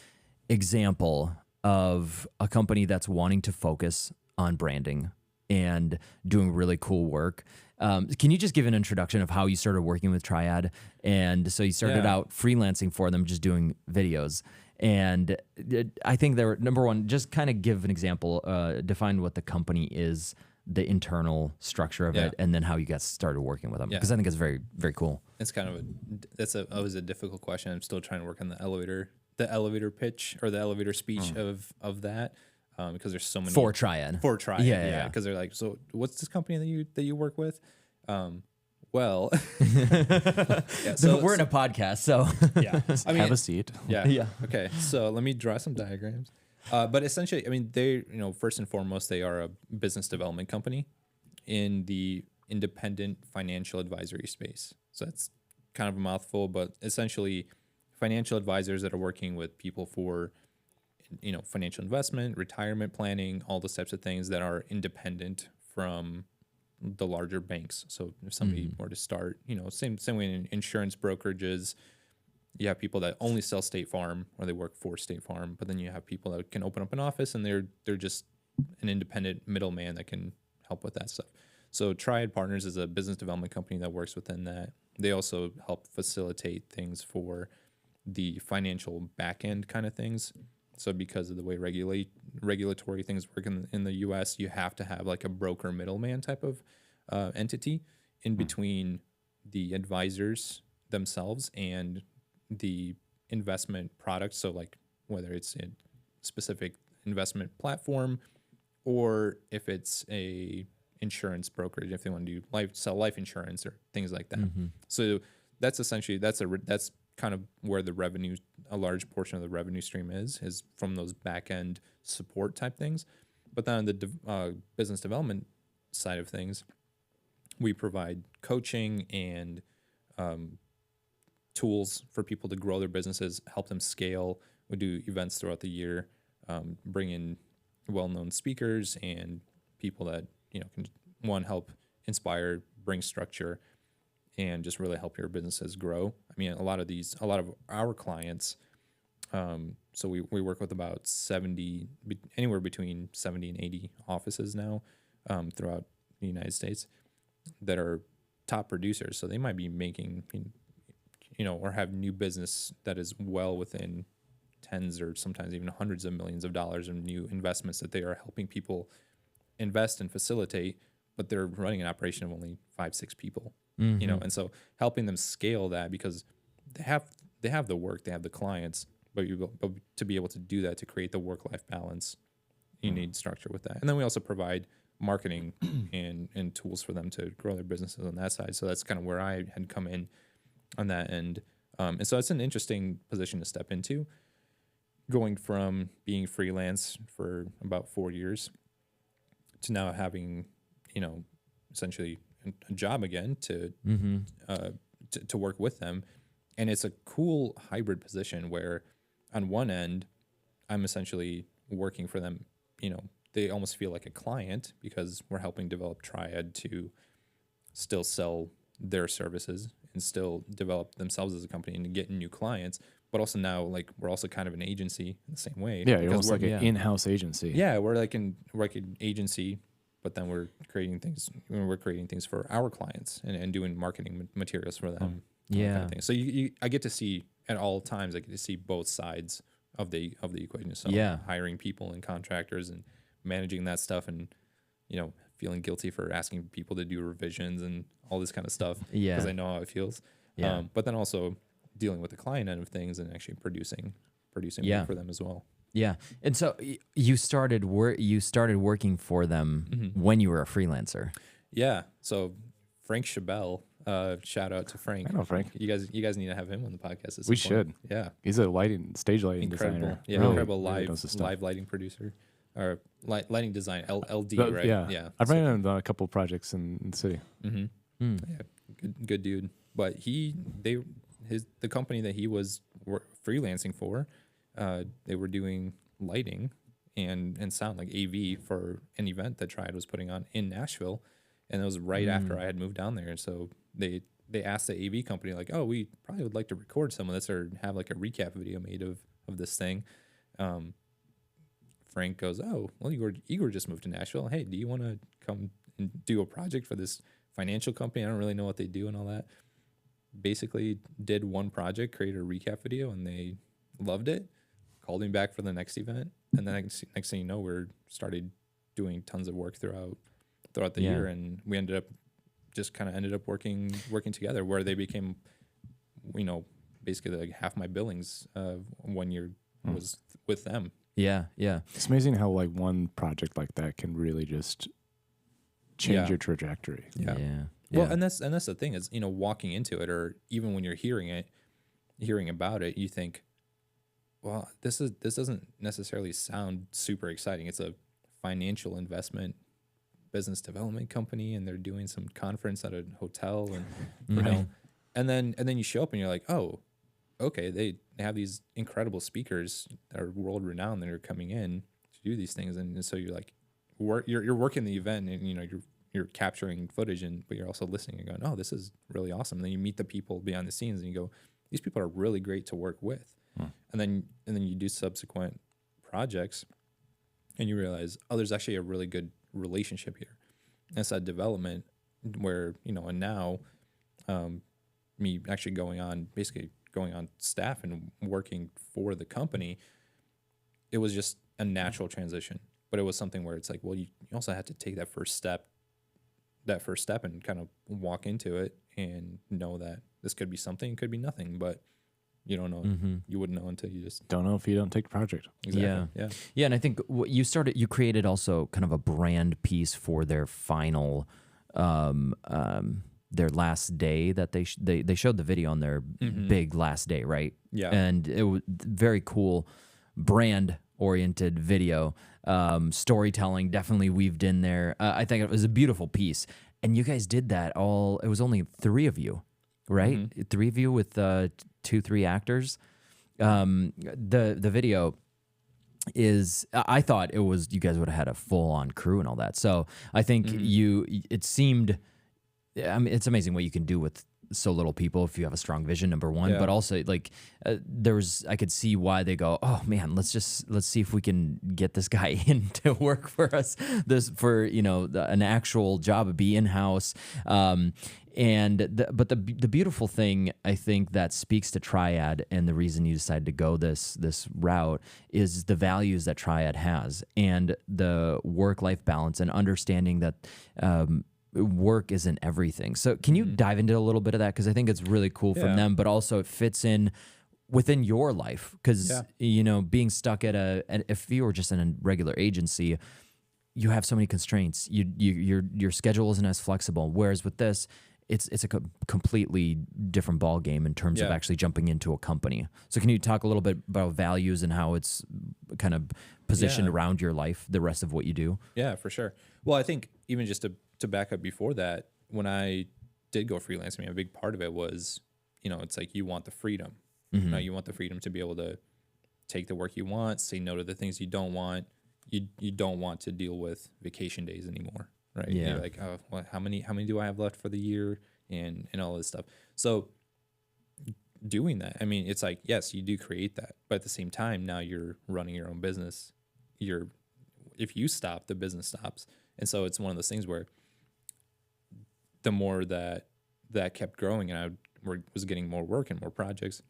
example of a company that's wanting to focus on branding and doing really cool work. Can you just give an introduction of how you started working with Triad? And so you started out freelancing for them, just doing videos. And I think they were, number one, just kind of give an example, define what the company is, the internal structure of it, and then how you guys started working with them. Because I think it's very, very cool. It's kind of always a difficult question. I'm still trying to work on the elevator pitch or the elevator speech of that. Because there's so many for Triad. Yeah. Because they're like, so what's this company that you work with? Well, so we're in a podcast, so yeah. I mean, have a seat. Yeah. Okay. So let me draw some diagrams. But essentially, I mean, first and foremost, they are a business development company in the independent financial advisory space. So that's kind of a mouthful, but essentially, financial advisors that are working with people for financial investment, retirement planning, all those types of things that are independent from the larger banks. So if somebody were to start, same way in insurance brokerages, you have people that only sell State Farm or they work for State Farm, but then you have people that can open up an office and they're just an independent middleman that can help with that stuff. So Triad Partners is a business development company that works within that. They also help facilitate things for the financial back end kind of things. So because of the way regulatory things work in the U.S., you have to have like a broker middleman type of entity in between the advisors themselves and the investment products. So like whether it's a specific investment platform or if it's a insurance brokerage, if they want to do sell life insurance or things like that. So that's essentially that's kind of where the revenue, a large portion of the revenue stream is from those back end support type things. But then on the business development side of things, we provide coaching and tools for people to grow their businesses, help them scale. We do events throughout the year, bring in well-known speakers and people that can help inspire, bring structure, and just really help your businesses grow. I mean, a lot of our clients, so we work with about 70, anywhere between 70 and 80 offices now throughout the United States that are top producers. So they might be making, or have new business that is well within tens or sometimes even hundreds of millions of dollars of new investments that they are helping people invest and facilitate, but they're running an operation of only 5-6 people. And so helping them scale that because they have the work, they have the clients, but to be able to do that, to create the work-life balance you need structure with that. And then we also provide marketing and tools for them to grow their businesses on that side. So that's kind of where I had come in on that end. And so it's an interesting position to step into, going from being freelance for about 4 years to now having, essentially a job again to work with them. And it's a cool hybrid position where on one end, I'm essentially working for them. They almost feel like a client because we're helping develop Triad to still sell their services and still develop themselves as a company and get new clients. But also now, like, we're also kind of an agency in the same way. Yeah, you're almost like an in-house agency. Yeah, we're like an agency, but then we're creating things for our clients and doing marketing materials for them. Yeah. Kind of thing. So I get to see at all times. I get to see both sides of the equation. So hiring people and contractors and managing that stuff, and feeling guilty for asking people to do revisions and all this kind of stuff. Yeah, because I know how it feels. Yeah. But then also dealing with the client end of things and actually producing work for them as well. Yeah. And so you started working for them when you were a freelancer. Yeah. So Frank Chabelle, shout out to Frank. I know Frank. You guys need to have him on the podcast. We should. Yeah. He's a stage lighting designer. Yeah, really, incredible live lighting producer. Or lighting design, LD, right? Yeah. I've ran him on a couple of projects in the city. Yeah, good dude. But the company that he was freelancing for, they were doing lighting and sound, like AV, for an event that Triad was putting on in Nashville, and it was right after I had moved down there. So they asked the AV company, like, oh, we probably would like to record some of this or have like a recap video made of this thing. Frank goes, oh, well, Igor just moved to Nashville. Hey, do you want to come and do a project for this financial company? I don't really know what they do and all that. Basically did one project, created a recap video, and they loved it. Called me back for the next event. And then next thing you know, we started doing tons of work throughout the year. And we ended up working together, where they became, basically like half my billings 1 year was with them. Yeah, yeah. It's amazing how like one project like that can really just change your trajectory. Yeah. Well, and that's the thing is, walking into it, or even when you're hearing about it, you think, well, this doesn't necessarily sound super exciting. It's a financial investment business development company, and they're doing some conference at a hotel, and and then you show up and you're like, oh, okay, they have these incredible speakers that are world renowned that are coming in to do these things, and so you're like, you're working the event, and you're capturing footage, but you're also listening and going, oh, this is really awesome. And then you meet the people behind the scenes, and you go, these people are really great to work with. And then you do subsequent projects, and you realize, oh, there's actually a really good relationship here. And it's that development where and now, me actually going on staff and working for the company, it was just a natural transition. But it was something where it's like, well, you also had to take that first step and kind of walk into it and know that this could be something, it could be nothing, but you don't know. You wouldn't know until you just don't know if you don't take the project. Exactly. Yeah. And I think you created also kind of a brand piece for their final, their last day that they showed the video on their big last day, right? Yeah. And it was very cool, brand oriented video, storytelling definitely weaved in there. I think it was a beautiful piece, and you guys did that all. It was only 3 of you, right? 3 of you with 2-3 actors. The video is, I thought it was, you guys would have had a full on crew and all that. So I think it seemed, I mean, it's amazing what you can do with so little people if you have a strong vision, number one, but also like I could see why they go, oh man, let's see if we can get this guy in to work for us, an actual job, be in-house. But the beautiful thing, I think, that speaks to Triad, and the reason you decided to go this route, is the values that Triad has, and the work-life balance, and understanding that work isn't everything. So can you dive into a little bit of that? Because I think it's really cool from them, but also it fits in within your life, because being stuck if you were just in a regular agency, you have so many constraints. Your schedule isn't as flexible. Whereas with this, it's a completely different ball game in terms of actually jumping into a company. So can you talk a little bit about values and how it's kind of positioned around your life, the rest of what you do? Yeah, for sure. Well, I think even just to back up before that, when I did go freelance, a big part of it was, it's like you want the freedom. You want the freedom to be able to take the work you want, say no to the things you don't want. You don't want to deal with vacation days anymore, right? Yeah. You're like, oh, well, how many do I have left for the year, and all this stuff. So doing that, it's like, yes, you do create that, but at the same time, now you're running your own business. If you stop, the business stops, and so it's one of those things where the more that kept growing, and I was getting more work and more projects,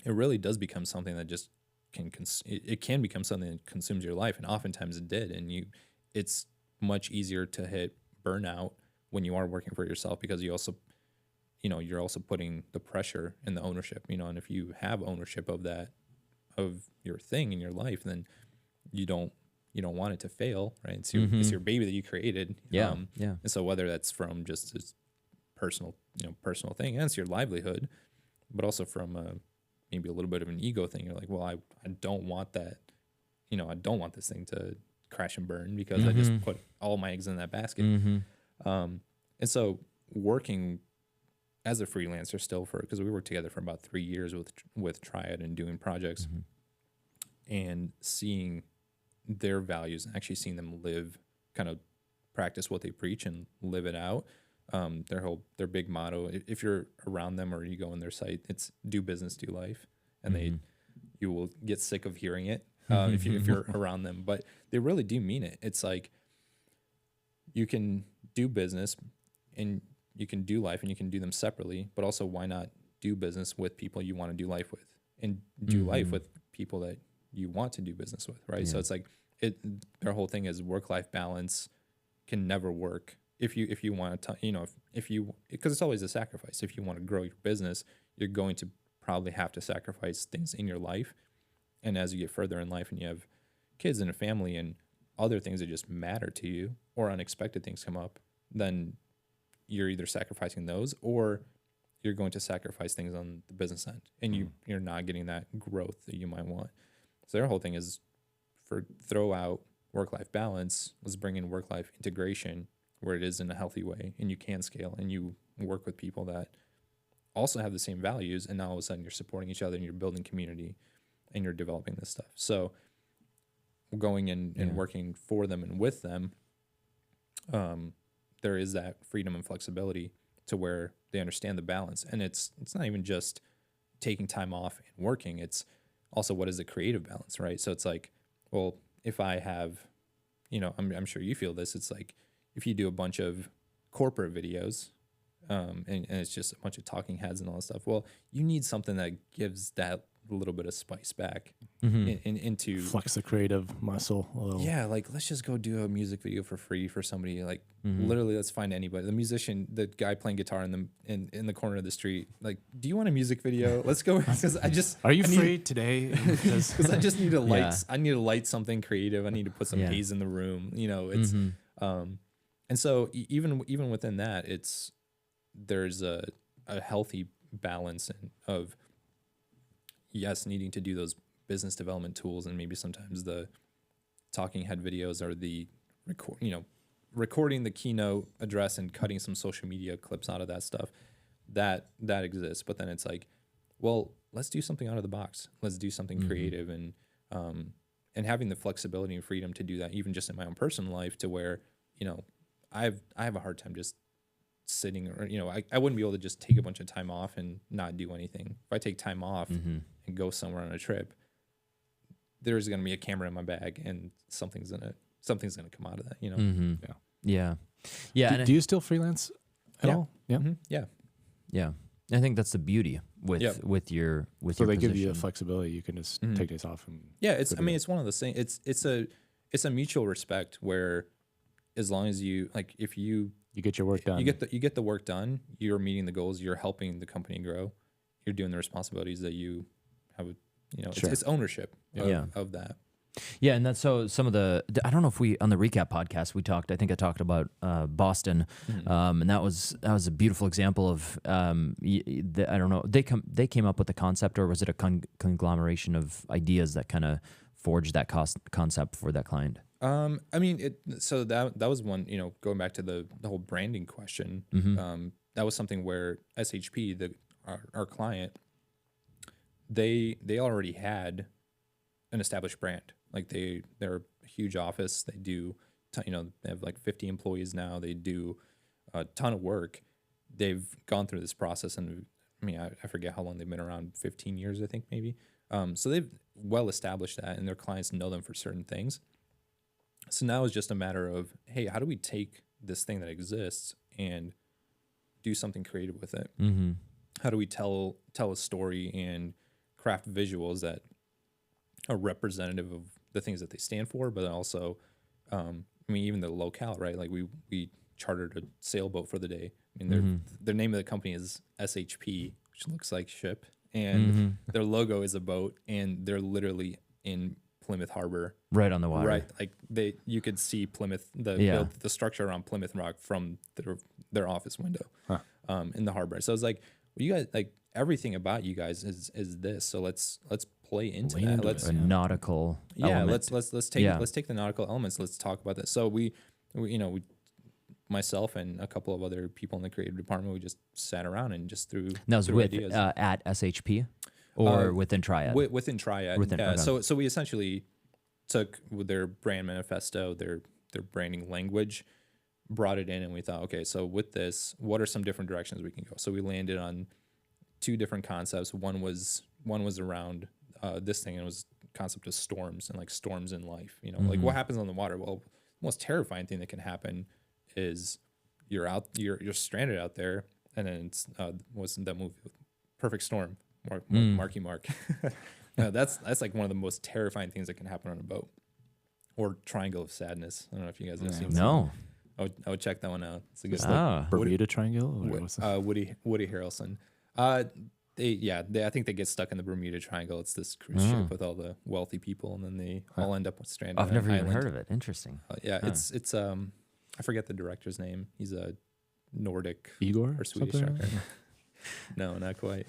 it really does become something that just it can become something that consumes your life, and oftentimes it did. And it's much easier to hit burnout when you are working for yourself, because you also, you're also putting the pressure and the ownership, and if you have ownership of your thing in your life, then you don't want it to fail, right? It's your baby that you created. And so whether that's from just this personal thing, and it's your livelihood, but also from maybe a little bit of an ego thing. You're like, well, I don't want that, I don't want this thing to crash and burn, because I just put all my eggs in that basket. And so working as a freelancer still because we worked together for about 3 years with Triad and doing projects, and seeing their values and actually seeing them kind of practice what they preach and live it out. Their big motto, if you're around them or you go on their site, it's do business, do life. And you will get sick of hearing it if you're around them, but they really do mean it. It's like, you can do business and you can do life, and you can do them separately, but also why not do business with people you want to do life with, and do life with people that you want to do business with, right? So it's like their whole thing is work-life balance can never work if you want to, because it's always a sacrifice. If you want to grow your business, you're going to probably have to sacrifice things in your life. And as you get further in life and you have kids and a family and other things that just matter to you, or unexpected things come up, then you're either sacrificing those, or you're going to sacrifice things on the business end, and you're not getting that growth that you might want. So their whole thing is throw out work-life balance, let's bring in work-life integration, where it is in a healthy way, and you can scale, and you work with people that also have the same values, and now all of a sudden you're supporting each other, and you're building community, and you're developing this stuff. So going in and working for them and with them, there is that freedom and flexibility to where they understand the balance. And it's not even just taking time off and working, it's also what is the creative balance, right? So it's like, well, if I have, I'm sure you feel this, it's like, if you do a bunch of corporate videos, and it's just a bunch of talking heads and all that stuff, well, you need something that gives that little bit of spice back into flex the creative muscle a little. Yeah, like, let's just go do a music video for free for somebody. Like, literally, let's find anybody. The musician, the guy playing guitar in the corner of the street. Like, do you want a music video? Let's go. Because Are you free today? Because I just need to light. I need to light something creative. I need to put some haze in the room. It's and so even within that, there's a healthy balance of needing to do those business development tools, and maybe sometimes the talking head videos are the recording the keynote address and cutting some social media clips out of that stuff. That exists, but then it's like, well, let's do something out of the box. Let's do something creative, and having the flexibility and freedom to do that, even just in my own personal life, to where I have a hard time just sitting, or I wouldn't be able to just take a bunch of time off and not do anything. If I take time off and go somewhere on a trip, there's going to be a camera in my bag, and something's gonna come out of that. Yeah. Do you still freelance at all? Yeah. I think that's the beauty with your so they position. give you a flexibility. You can just take days off and it's one of those things. It's a mutual respect where, as long as you, like, if you get your work done, you get the work done, you're meeting the goals, you're helping the company grow, you're doing the responsibilities that you I would, Sure. it's ownership of that. Yeah, and that's so some of I don't know if we on the recap podcast I think I talked about Boston, and that was a beautiful example of I don't know, they came up with the concept, or was it a conglomeration of ideas that kind of forged that concept for that client? I mean, so that was one, going back to the whole branding question. That was something where SHP, our client, they already had an established brand. Like they're a huge office. They do, they have like 50 employees now. They do a ton of work. They've gone through this process, and I mean, I forget how long they've been around, 15 years, I think maybe. So they've well established that, and their clients know them for certain things. So now it's just a matter of, hey, how do we take this thing that exists and do something creative with it? Mm-hmm. How do we tell a story and craft visuals that are representative of the things that they stand for, but also, I mean, even the locale, right? Like we chartered a sailboat for the day. I mean, their name of the company is SHP, which looks like ship, and their logo is a boat, and they're literally in Plymouth Harbor, right on the water. Right, like you could see Plymouth, the structure around Plymouth Rock from their office window, in the harbor. So it's like, well, you guys, like, everything about you guys is this. So let's play into that. Let's a nautical. Element. Let's take the nautical elements. Let's talk about that. So we myself and a couple of other people in the creative department, we just sat around and just threw. That was threw with ideas. At SHP or within Triad. Within Triad. Okay. So we essentially took their brand manifesto, their branding language, brought it in, and we thought, okay, so with this, what are some different directions we can go? So we landed on 2 different concepts. One was around this thing, and it was concept of storms and like storms in life. Like what happens on the water? Well, the most terrifying thing that can happen is you're stranded out there, and then it's wasn't that movie Perfect Storm, Marky Mark. That's like one of the most terrifying things that can happen on a boat. Or Triangle of Sadness. I don't know if you guys have seen that. No. I would check that one out. It's a good Bermuda Triangle? Woody Harrelson. I think they get stuck in the Bermuda Triangle. It's this cruise ship with all the wealthy people, and then they all end up stranded. I've never even island. heard of it. Interesting. It's I forget the director's name. He's a Nordic Igor or Swedish director. No, not quite.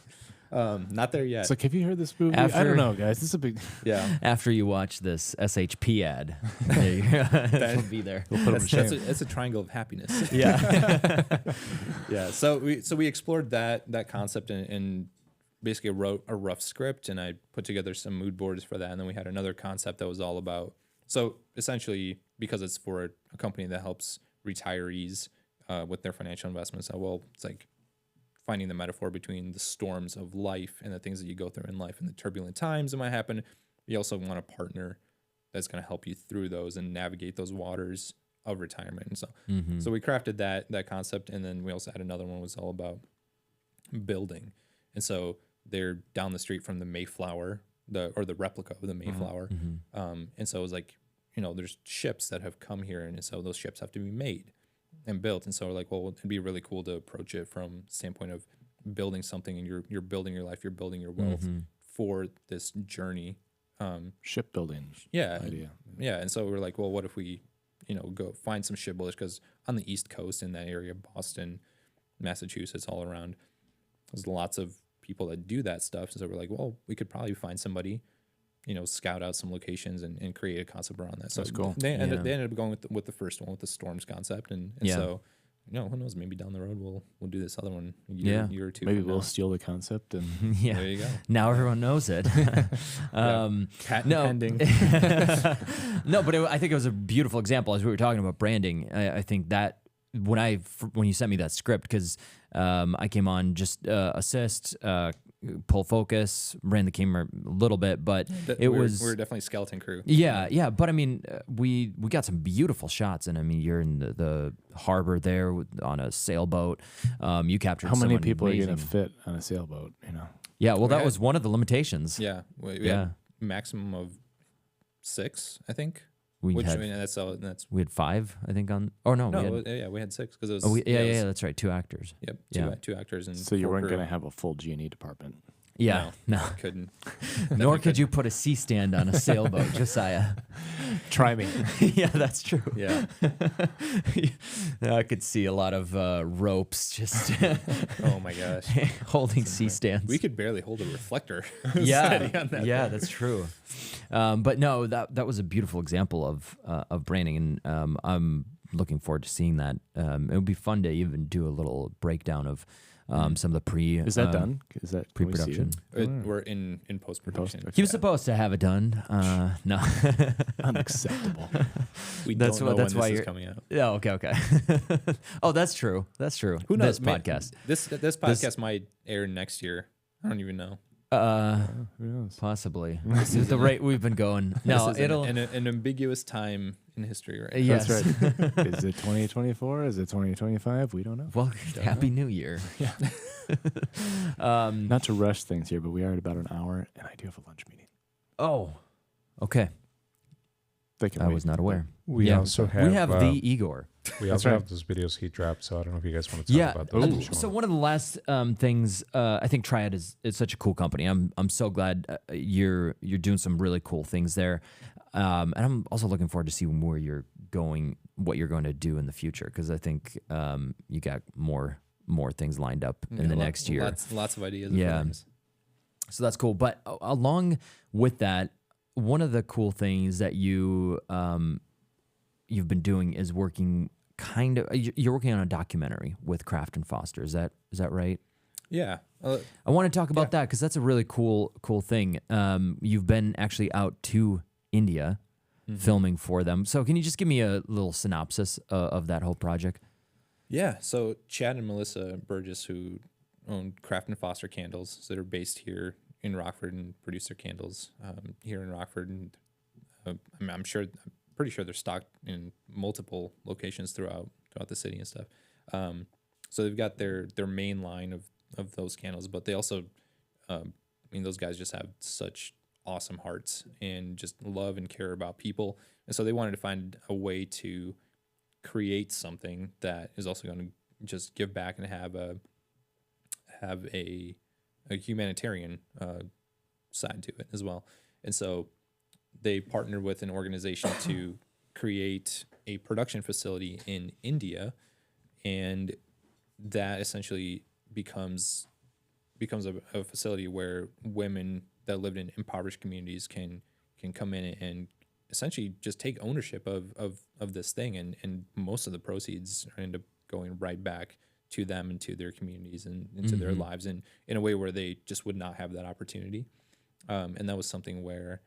Not there yet. It's like, have you heard this movie? I don't know, guys. This is a big. Yeah. After you watch this SHP ad, there you go. It'll be there. We'll put that's a triangle of happiness. Yeah. Yeah. So we explored that concept and basically wrote a rough script, and I put together some mood boards for that. And then we had another concept that was all about. So essentially, because it's for a company that helps retirees with their financial investments, it's like finding the metaphor between the storms of life and the things that you go through in life and the turbulent times that might happen. You also want a partner that's going to help you through those and navigate those waters of retirement. And so we crafted that concept, and then we also had another one was all about building. And so they're down the street from the Mayflower, the replica of the Mayflower. And so it was like, there's ships that have come here, and so those ships have to be made and built. And so we're like, well, it'd be really cool to approach it from the standpoint of building something, and you're building your life, you're building your wealth for this journey. Shipbuilding idea. Yeah. And so we're like, well, what if we, go find some shipbuilders? Because on the East Coast, in that area, Boston, Massachusetts, all around, there's lots of people that do that stuff. So we're like, well, we could probably find somebody, scout out some locations and create a concept around that. So that's cool. They ended up going with the first one, with the storms concept, and so who knows? Maybe down the road we'll do this other one a year or two. Maybe we'll steal the concept and there you go. Now everyone knows it. Patent pending. No, but I think it was a beautiful example as we were talking about branding. I think that when you sent me that script, because I came on just assist, pull focus, ran the camera a little bit, but we're definitely skeleton crew. Yeah. But I mean, we got some beautiful shots, and I mean, you're in the harbor there on a sailboat. You captured how many someone people amazing. are going to fit on a sailboat? Yeah, well, that was one of the limitations. Yeah, we had maximum of 6, I think. We had 5, I think. We had 6 because it was. that's right, 2 actors. Yep, 2 actors and so you weren't going to have a full G&E department. Yeah, no. Couldn't. Nor could you put a C-stand on a sailboat, Josiah. Try me. Yeah, that's true. Yeah. I could see a lot of ropes just Oh my gosh. holding C-stands. We could barely hold a reflector. Yeah, sitting on that yeah, thing. that's true. But no, that was a beautiful example of branding, and I'm looking forward to seeing that. It would be fun to even do a little breakdown of some of the pre. Is that done? Is that can we see pre-production? it? We're in post-production. He was supposed to have it done. No, Unacceptable. We That's don't why- know that's when why this is you're- coming out. yeah, okay. Oh, that's true. That's true. Who knows? This podcast, This podcast might air next year. I don't even know. Who knows? possibly. This is the rate we've been going. No, This is it'll. an ambiguous time in history, right? Yes. That's right. Is it 2024? Is it 2025? We don't know. Well, Happy New Year. Yeah. Not to rush things here, but we are at about an hour, and I do have a lunch meeting. Oh, okay. They can I wait. was not aware. We Yeah. also have We have the Igor. we That's also right. have those videos he dropped. So I don't know if you guys want to talk Yeah. about those. So one of the last things, I think Triad is such a cool company. I'm so glad you're doing some really cool things there, and I'm also looking forward to seeing where you're going, what you're going to do in the future, because I think you got more things lined up in the next year. Lots of ideas. Yeah. And things. So that's cool. But along with that, one of the cool things that you've been doing is working you're working on a documentary with Kraft and Foster. Is that right? Yeah. I want to talk about that because that's a really cool thing. You've been actually out to India filming for them. So can you just give me a little synopsis of that whole project? Yeah. So Chad and Melissa Burgess, who own Kraft and Foster candles, so they're based here in Rockford and produce their candles here in Rockford. And I'm pretty sure they're stocked in multiple locations throughout the city and stuff. So they've got their main line of those candles, but they also, those guys just have such awesome hearts and just love and care about people. And so they wanted to find a way to create something that is also going to just give back and have a humanitarian side to it as well. And so they partnered with an organization to create a production facility in India, and that essentially becomes a facility where women that lived in impoverished communities can come in and essentially just take ownership of this thing, and most of the proceeds end up going right back to them and to their communities and into their lives, and in a way where they just would not have that opportunity. And that was something where,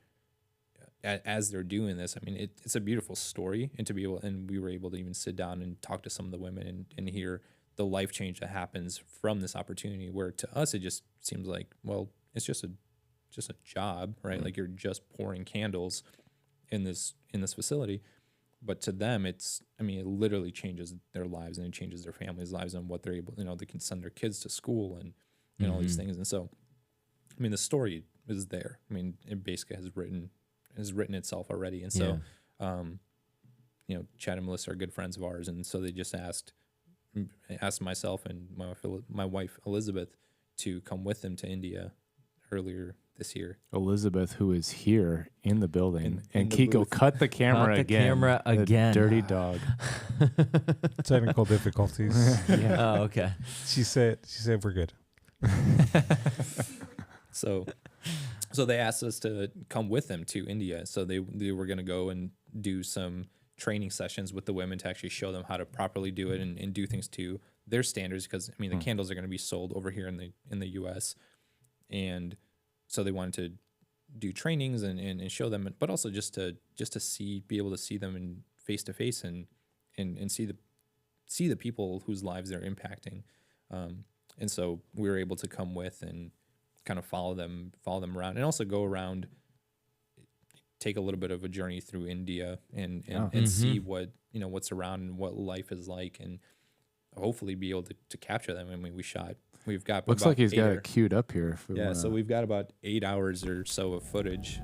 as they're doing this, it's a beautiful story, and we were able to even sit down and talk to some of the women and hear the life change that happens from this opportunity, where to us it just seems like, well, it's just a job, right? Like you're just pouring candles in this facility, but to them it literally changes their lives, and it changes their families' lives, and what they're able, they can send their kids to school and all these things. And so, the story is there. It basically has written itself already. And so, Chad and Melissa are good friends of ours, and so they just asked myself and my wife Elizabeth to come with them to India earlier this year. Elizabeth, who is here in the building, in and the Kiko, booth. cut the camera again. The dirty dog. Technical difficulties. Oh, okay. She said we're good. So they asked us to come with them to India. So they were going to go and do some training sessions with the women to actually show them how to properly do it and do things to their standards. Because the candles are going to be sold over here in the U.S. And so they wanted to do trainings and show them, but also just to be able to see them in face to face and see the people whose lives they're impacting. And so we were able to come with and kind of follow them around, and also go around, take a little bit of a journey through India and see what's around and what life is like, and hopefully be able to capture them. We've got Looks like he's got it queued up here. So we've got about 8 hours or so of footage.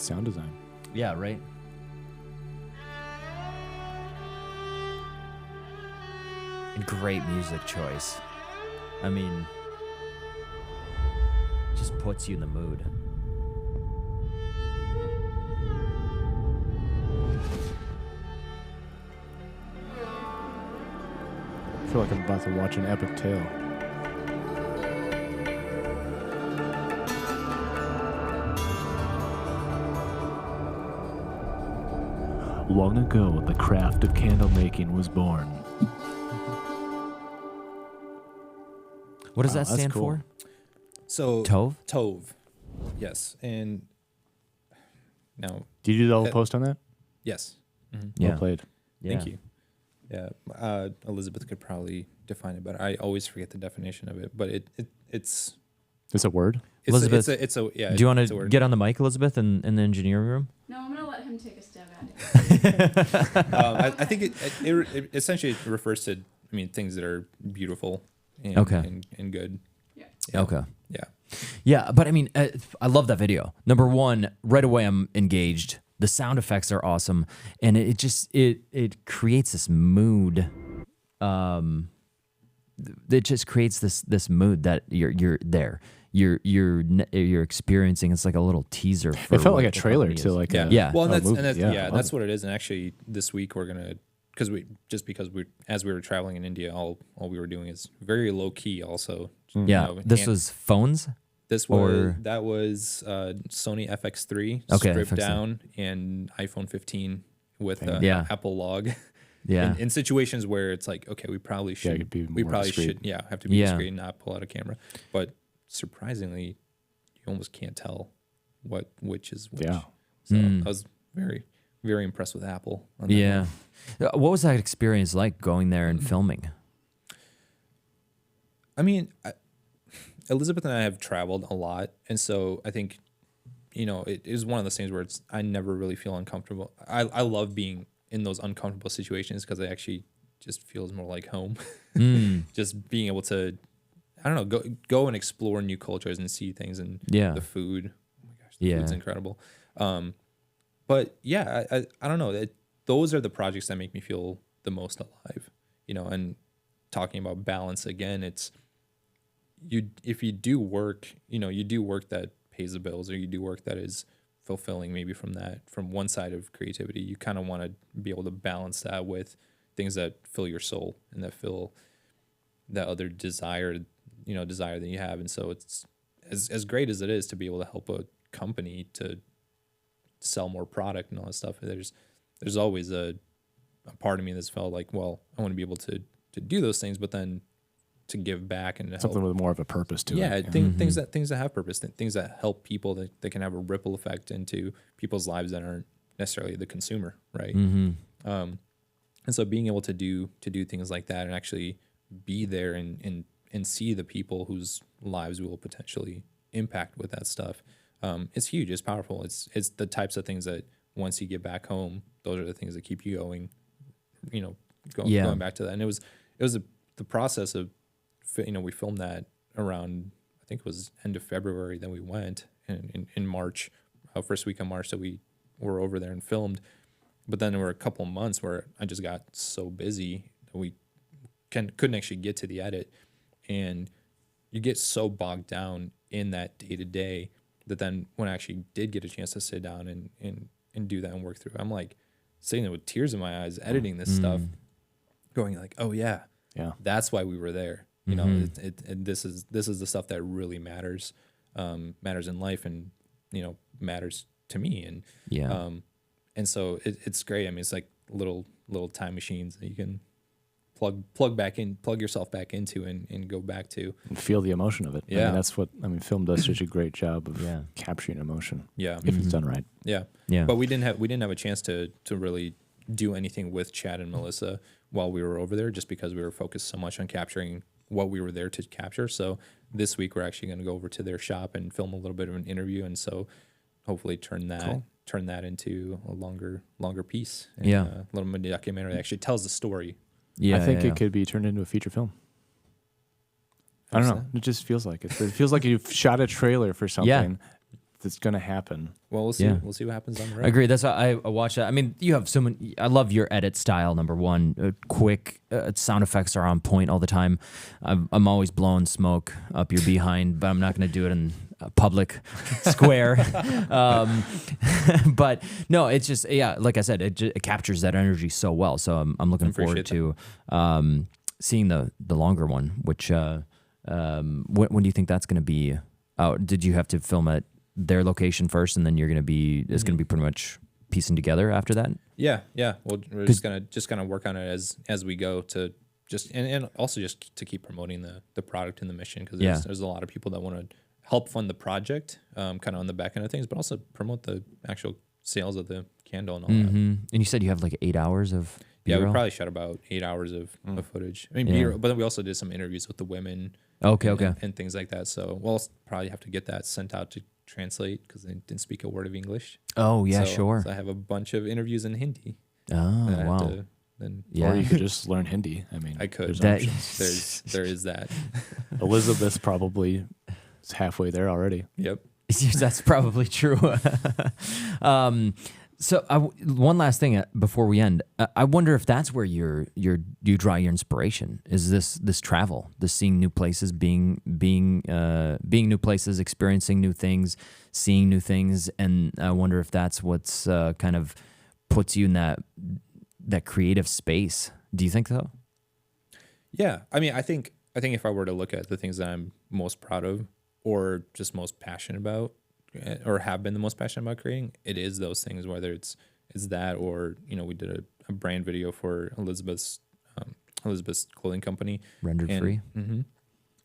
sound design. Yeah, right. And great music choice. I mean, just puts you in the mood. I feel like I'm about to watch an epic tale. Long ago, the craft of candle making was born. What does Wow, that that's stand cool. for? So Tove? Tove, yes, and now Did you do the whole post on that? yes, Yeah. Well played. Yeah. thank you. Yeah, Elizabeth could probably define it better. I always forget the definition of it, but it's It's a word? Elizabeth, it's a yeah. Do you want it's a to word. get on the mic, Elizabeth, in the engineering room? No, I'm gonna let him take a stab at it. I think it essentially refers to things that are beautiful and Okay. and good. Yeah. Okay. Yeah. Yeah, but I mean, I love that video. Number one, right away I'm engaged. The sound effects are awesome, and it just it creates this mood. It just creates this mood that you're there. You're experiencing. It's like a little teaser. For It felt like what a the trailer company to is. like Yeah. a, Yeah. Well, and a that's, movie. and that's I yeah, love that's it. what it is. And actually, this week we're gonna because as we were traveling in India, all we were doing is very low key. Also, Yeah, this was phones. That was Sony FX3 Okay, stripped FX3. down and iPhone 15 with Yeah. Apple log. Yeah, In situations where it's like, okay, we probably should, it'd be we more probably discreet. should, have to be Yeah. discreet and not pull out a camera. But surprisingly, you almost can't tell which is which. Yeah. So I was very, very impressed with Apple. On that yeah. one. What was that experience like going there and filming? I mean, Elizabeth and I have traveled a lot, and so I think, it is one of those things where I never really feel uncomfortable. I love being in those uncomfortable situations because it actually just feels more like home. Just being able to, I don't know, go and explore new cultures and see things and Yeah. the food. Oh my gosh, Yeah. food's incredible. But yeah, I don't know. Those are the projects that make me feel the most alive. And talking about balance again, it's if you do work, you do work that pays the bills, or you do work that is fulfilling maybe from one side of creativity, you kind of want to be able to balance that with things that fill your soul and that fill that other desire that you have. And so it's as great as it is to be able to help a company to sell more product and all that stuff, there's always a part of me that's felt like, well, I want to be able to do those things, but then to give back and to Something help. with more of a purpose to Yeah, it. things that have purpose, things that help people, that can have a ripple effect into people's lives that aren't necessarily the consumer, right? And so being able to do things like that and actually be there and see the people whose lives we will potentially impact with that stuff, it's huge. It's powerful. It's the types of things that once you get back home, those are the things that keep you going. Going back to that, and it was the process of, we filmed that around, I think it was end of February. Then we went in March, first week of March, that we were over there and filmed. But then there were a couple of months where I just got so busy that we couldn't actually get to the edit, and you get so bogged down in that day to day that then when I actually did get a chance to sit down and do that and work through, I'm like sitting there with tears in my eyes editing this stuff, going like, oh yeah, that's why we were there. This is the stuff that really matters in life, and matters to me, and and so it's great. I mean, it's like little time machines that you can plug yourself back into and go back to And feel the emotion of it. I Yeah. mean, that's what, film does such a great job of capturing emotion. Yeah. If it's done right. Yeah. Yeah. But we didn't have a chance to really do anything with Chad and Melissa while we were over there, just because we were focused so much on capturing what we were there to capture. So this week we're actually going to go over to their shop and film a little bit of an interview, and so hopefully turn that into a longer piece. And, a little mini documentary that actually tells the story. Yeah, I think it could be turned into a feature film. I don't know. It just feels like it. It feels like you've shot a trailer for something that's going to happen. Well, we'll see. Yeah. We'll see what happens on the road. I agree. That's why I watch that. I mean, you have so many. I love your edit style. Number one, quick sound effects are on point all the time. I'm always blowing smoke up your behind, but I'm not going to do it in a public square. But no, it's just like I said, it captures that energy so well. So I'm looking forward to seeing the longer one. Which when do you think that's going to be out? Did you have to film at their location first, and then you're going to be it's going to be pretty much piecing together after that? Yeah. Well, we're just gonna work on it as we go to just and also just to keep promoting the product and the mission, because there's a lot of people that want to help fund the project, kind of on the back end of things, but also promote the actual sales of the candle and all that. And you said you have like 8 hours of B-roll? Yeah, we probably shot about 8 hours of footage. I mean, B-roll, but then we also did some interviews with the women. Okay. And things like that. So we'll probably have to get that sent out to translate, because they didn't speak a word of English. Oh, yeah, so, sure. So I have a bunch of interviews in Hindi. Oh, wow. Or you could just learn Hindi. I mean, I could. There is that. Elizabeth's probably halfway there already. Yep. That's probably true. So one last thing before we end. I wonder if that's where you draw your inspiration. Is this travel, this seeing new places, being new places, experiencing new things, seeing new things, and I wonder if that's what's kind of puts you in that creative space. Do you think so? Yeah, I mean, I think if I were to look at the things that I'm most proud of, or just most passionate about, or have been the most passionate about creating, it is those things, whether it's that, or we did a brand video for Elizabeth's clothing company, rendered free. Mm-hmm.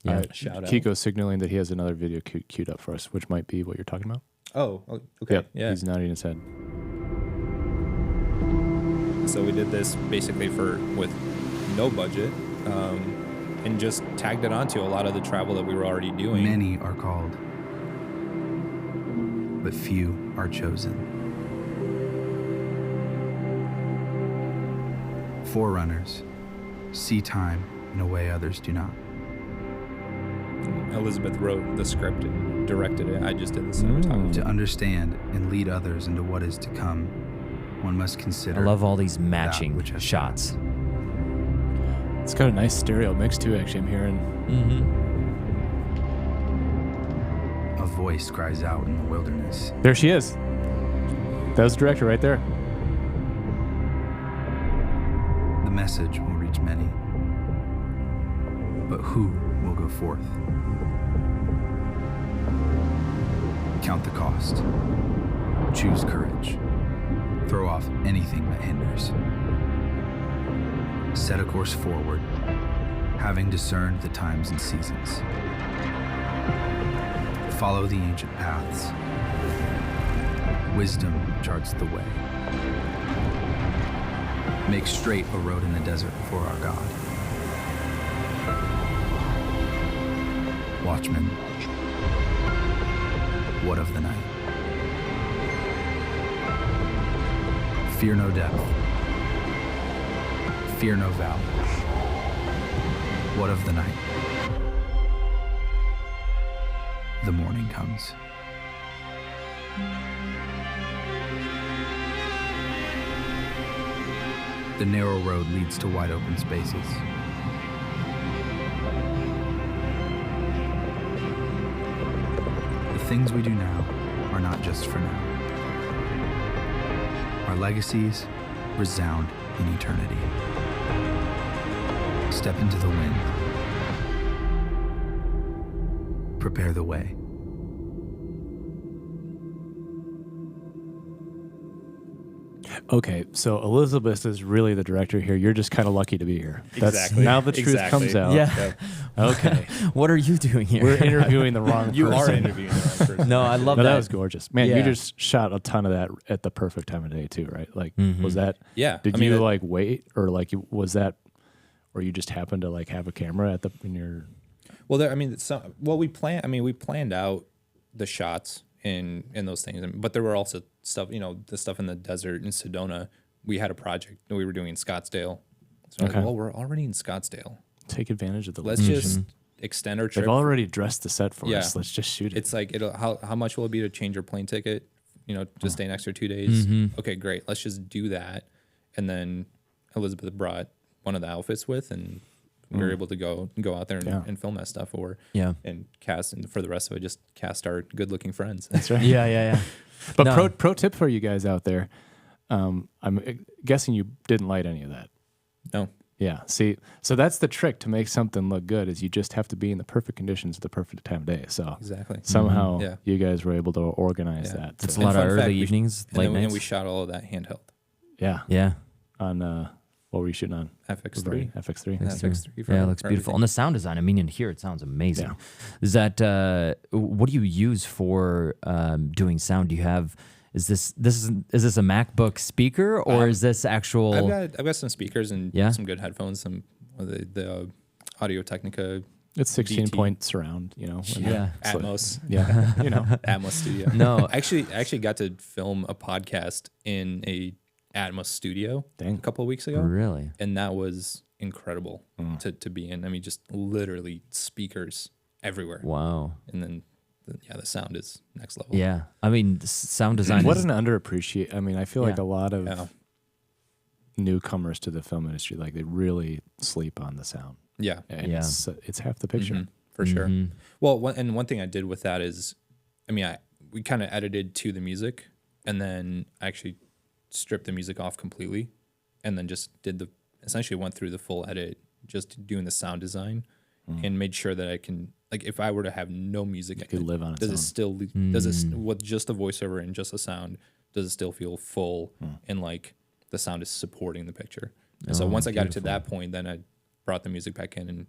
Yeah. Shout out. Kiko's signaling that he has another video queued up for us, which might be what you're talking about. Oh, okay. Yep, Yeah. he's nodding his head. So we did this basically with no budget, and just tagged it onto a lot of the travel that we were already doing. Many are called, but few are chosen. Forerunners see time in a way others do not. Elizabeth wrote the script and directed it. I just did the cinematography. To understand and lead others into what is to come, one must consider. I love all these matching which has shots. It's got a nice stereo mix too, actually, I'm hearing. A voice cries out in the wilderness. There she is. That was the director right there. The message will reach many, but who will go forth? Count the cost. Choose courage. Throw off anything that hinders. Set a course forward, having discerned the times and seasons. Follow the ancient paths. Wisdom charts the way. Make straight a road in the desert for our God. Watchmen, what of the night? Fear no depth. Fear no valley. What of the night? The morning comes. The narrow road leads to wide open spaces. The things we do now are not just for now. Our legacies resound in eternity. Step into the wind. Prepare the way. Okay, so Elizabeth is really the director here. You're just kind of lucky to be here. Exactly. Now the truth comes out. Yeah. Okay. What are you doing here? We're interviewing the wrong person. You are interviewing the wrong person. No, I love No, that. that was gorgeous. Man, Yeah. you just shot a ton of that at the perfect time of day too, right? Like, was that, Yeah. did I mean, you like wait, or like, was that, or you just happened to like have a camera in your... Well, we planned out the shots in those things, but there were also stuff, the stuff in the desert in Sedona. We had a project that we were doing in Scottsdale. So I was like, well, we're already in Scottsdale. Take advantage of the Let's location. just extend our trip. They've already dressed the set for Yeah. us. Let's just shoot it. It's like how much will it be to change your plane ticket? Just stay an extra 2 days. Okay, great. Let's just do that. And then Elizabeth brought one of the outfits with, and we were able to go out there and film that stuff, and cast, and for the rest of it, just cast our good-looking friends. That's right. Yeah. But pro tip for you guys out there, I'm guessing you didn't light any of that. No. Yeah. See, so that's the trick to make something look good is you just have to be in the perfect conditions at the perfect time of day. So Exactly. somehow Yeah. you guys were able to organize that. It's So- a lot of fun early fact, evenings, late and nights. we shot all of that handheld. yeah. Yeah. On what were you shooting on? FX3. FX3. FX3 for- Yeah, it looks for beautiful. everything. And the sound design, I mean, in here, it sounds amazing. Yeah. Is that, what do you use for doing sound? Do you have, is this a MacBook speaker or is this actual? I've got some speakers and Yeah? some good headphones, some of the Audio Technica It's 16 DT. point surround, when Yeah. so- Atmos. Yeah. Atmos studio. No. I actually got to film a podcast in a Atmos studio Dang. a couple of weeks ago, Really? and that was incredible to be in. I mean, just literally speakers everywhere, Wow. and then the sound is next level. Yeah. I mean, sound design What is, an underappreciated. I mean, I feel like Yeah. a lot of Yeah. newcomers to the film industry, like they really sleep on the sound. Yeah. And Yeah. it's half the picture. Mhm, for sure. Mhm. Well, one thing I did with that is, I mean, we kind of edited to the music, and then I actually stripped the music off completely, and then just essentially went through the full edit, just doing the sound design, and made sure that I can, like, if I were to have no music, It could live on its does own. it still with just a voiceover and just a sound, does it still feel full and like the sound is supporting the picture? And so Oh, once I got it to beautiful. that point, then I brought the music back in and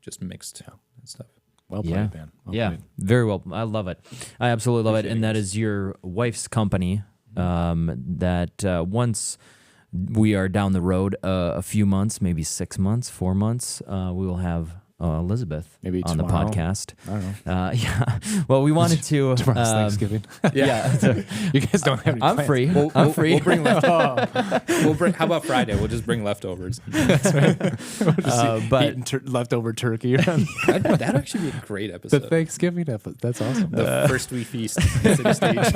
just mixed and stuff. Well played, Yeah. man. Well Yeah, played. very well. I love it. I absolutely love it. And that is your wife's company. That once we are down the road a few months, maybe 6 months, 4 months, we will have Elizabeth Maybe on tomorrow. the podcast. I don't know. Yeah. Well, we wanted to. Tomorrow's Thanksgiving. Yeah. You guys don't have any I'm plans. free. We'll free. bring leftovers. How about Friday? We'll just bring leftovers. But Eating leftover turkey around That'd actually be a great the episode. Thanksgiving episode. That's awesome. The first we feast at City Stage.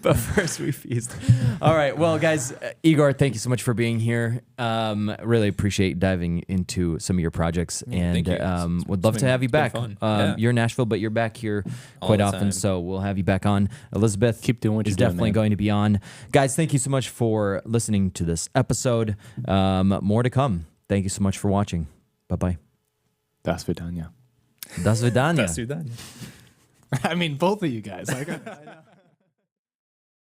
but first we feast. All right. Well, guys, Igor, thank you so much for being here. Really appreciate diving into some of your projects, and thank you. would love to have you it's been back. fun. Yeah. You're in Nashville, but you're back here All quite the often, time. so we'll have you back on. Elizabeth Keep doing what is you're doing, definitely man. going to be on. Guys, thank you so much for listening to this episode. More to come. Thank you so much for watching. Bye-bye. Das Vidanya. До свидания. That's Sudan. I mean, both of you guys. Like, I know.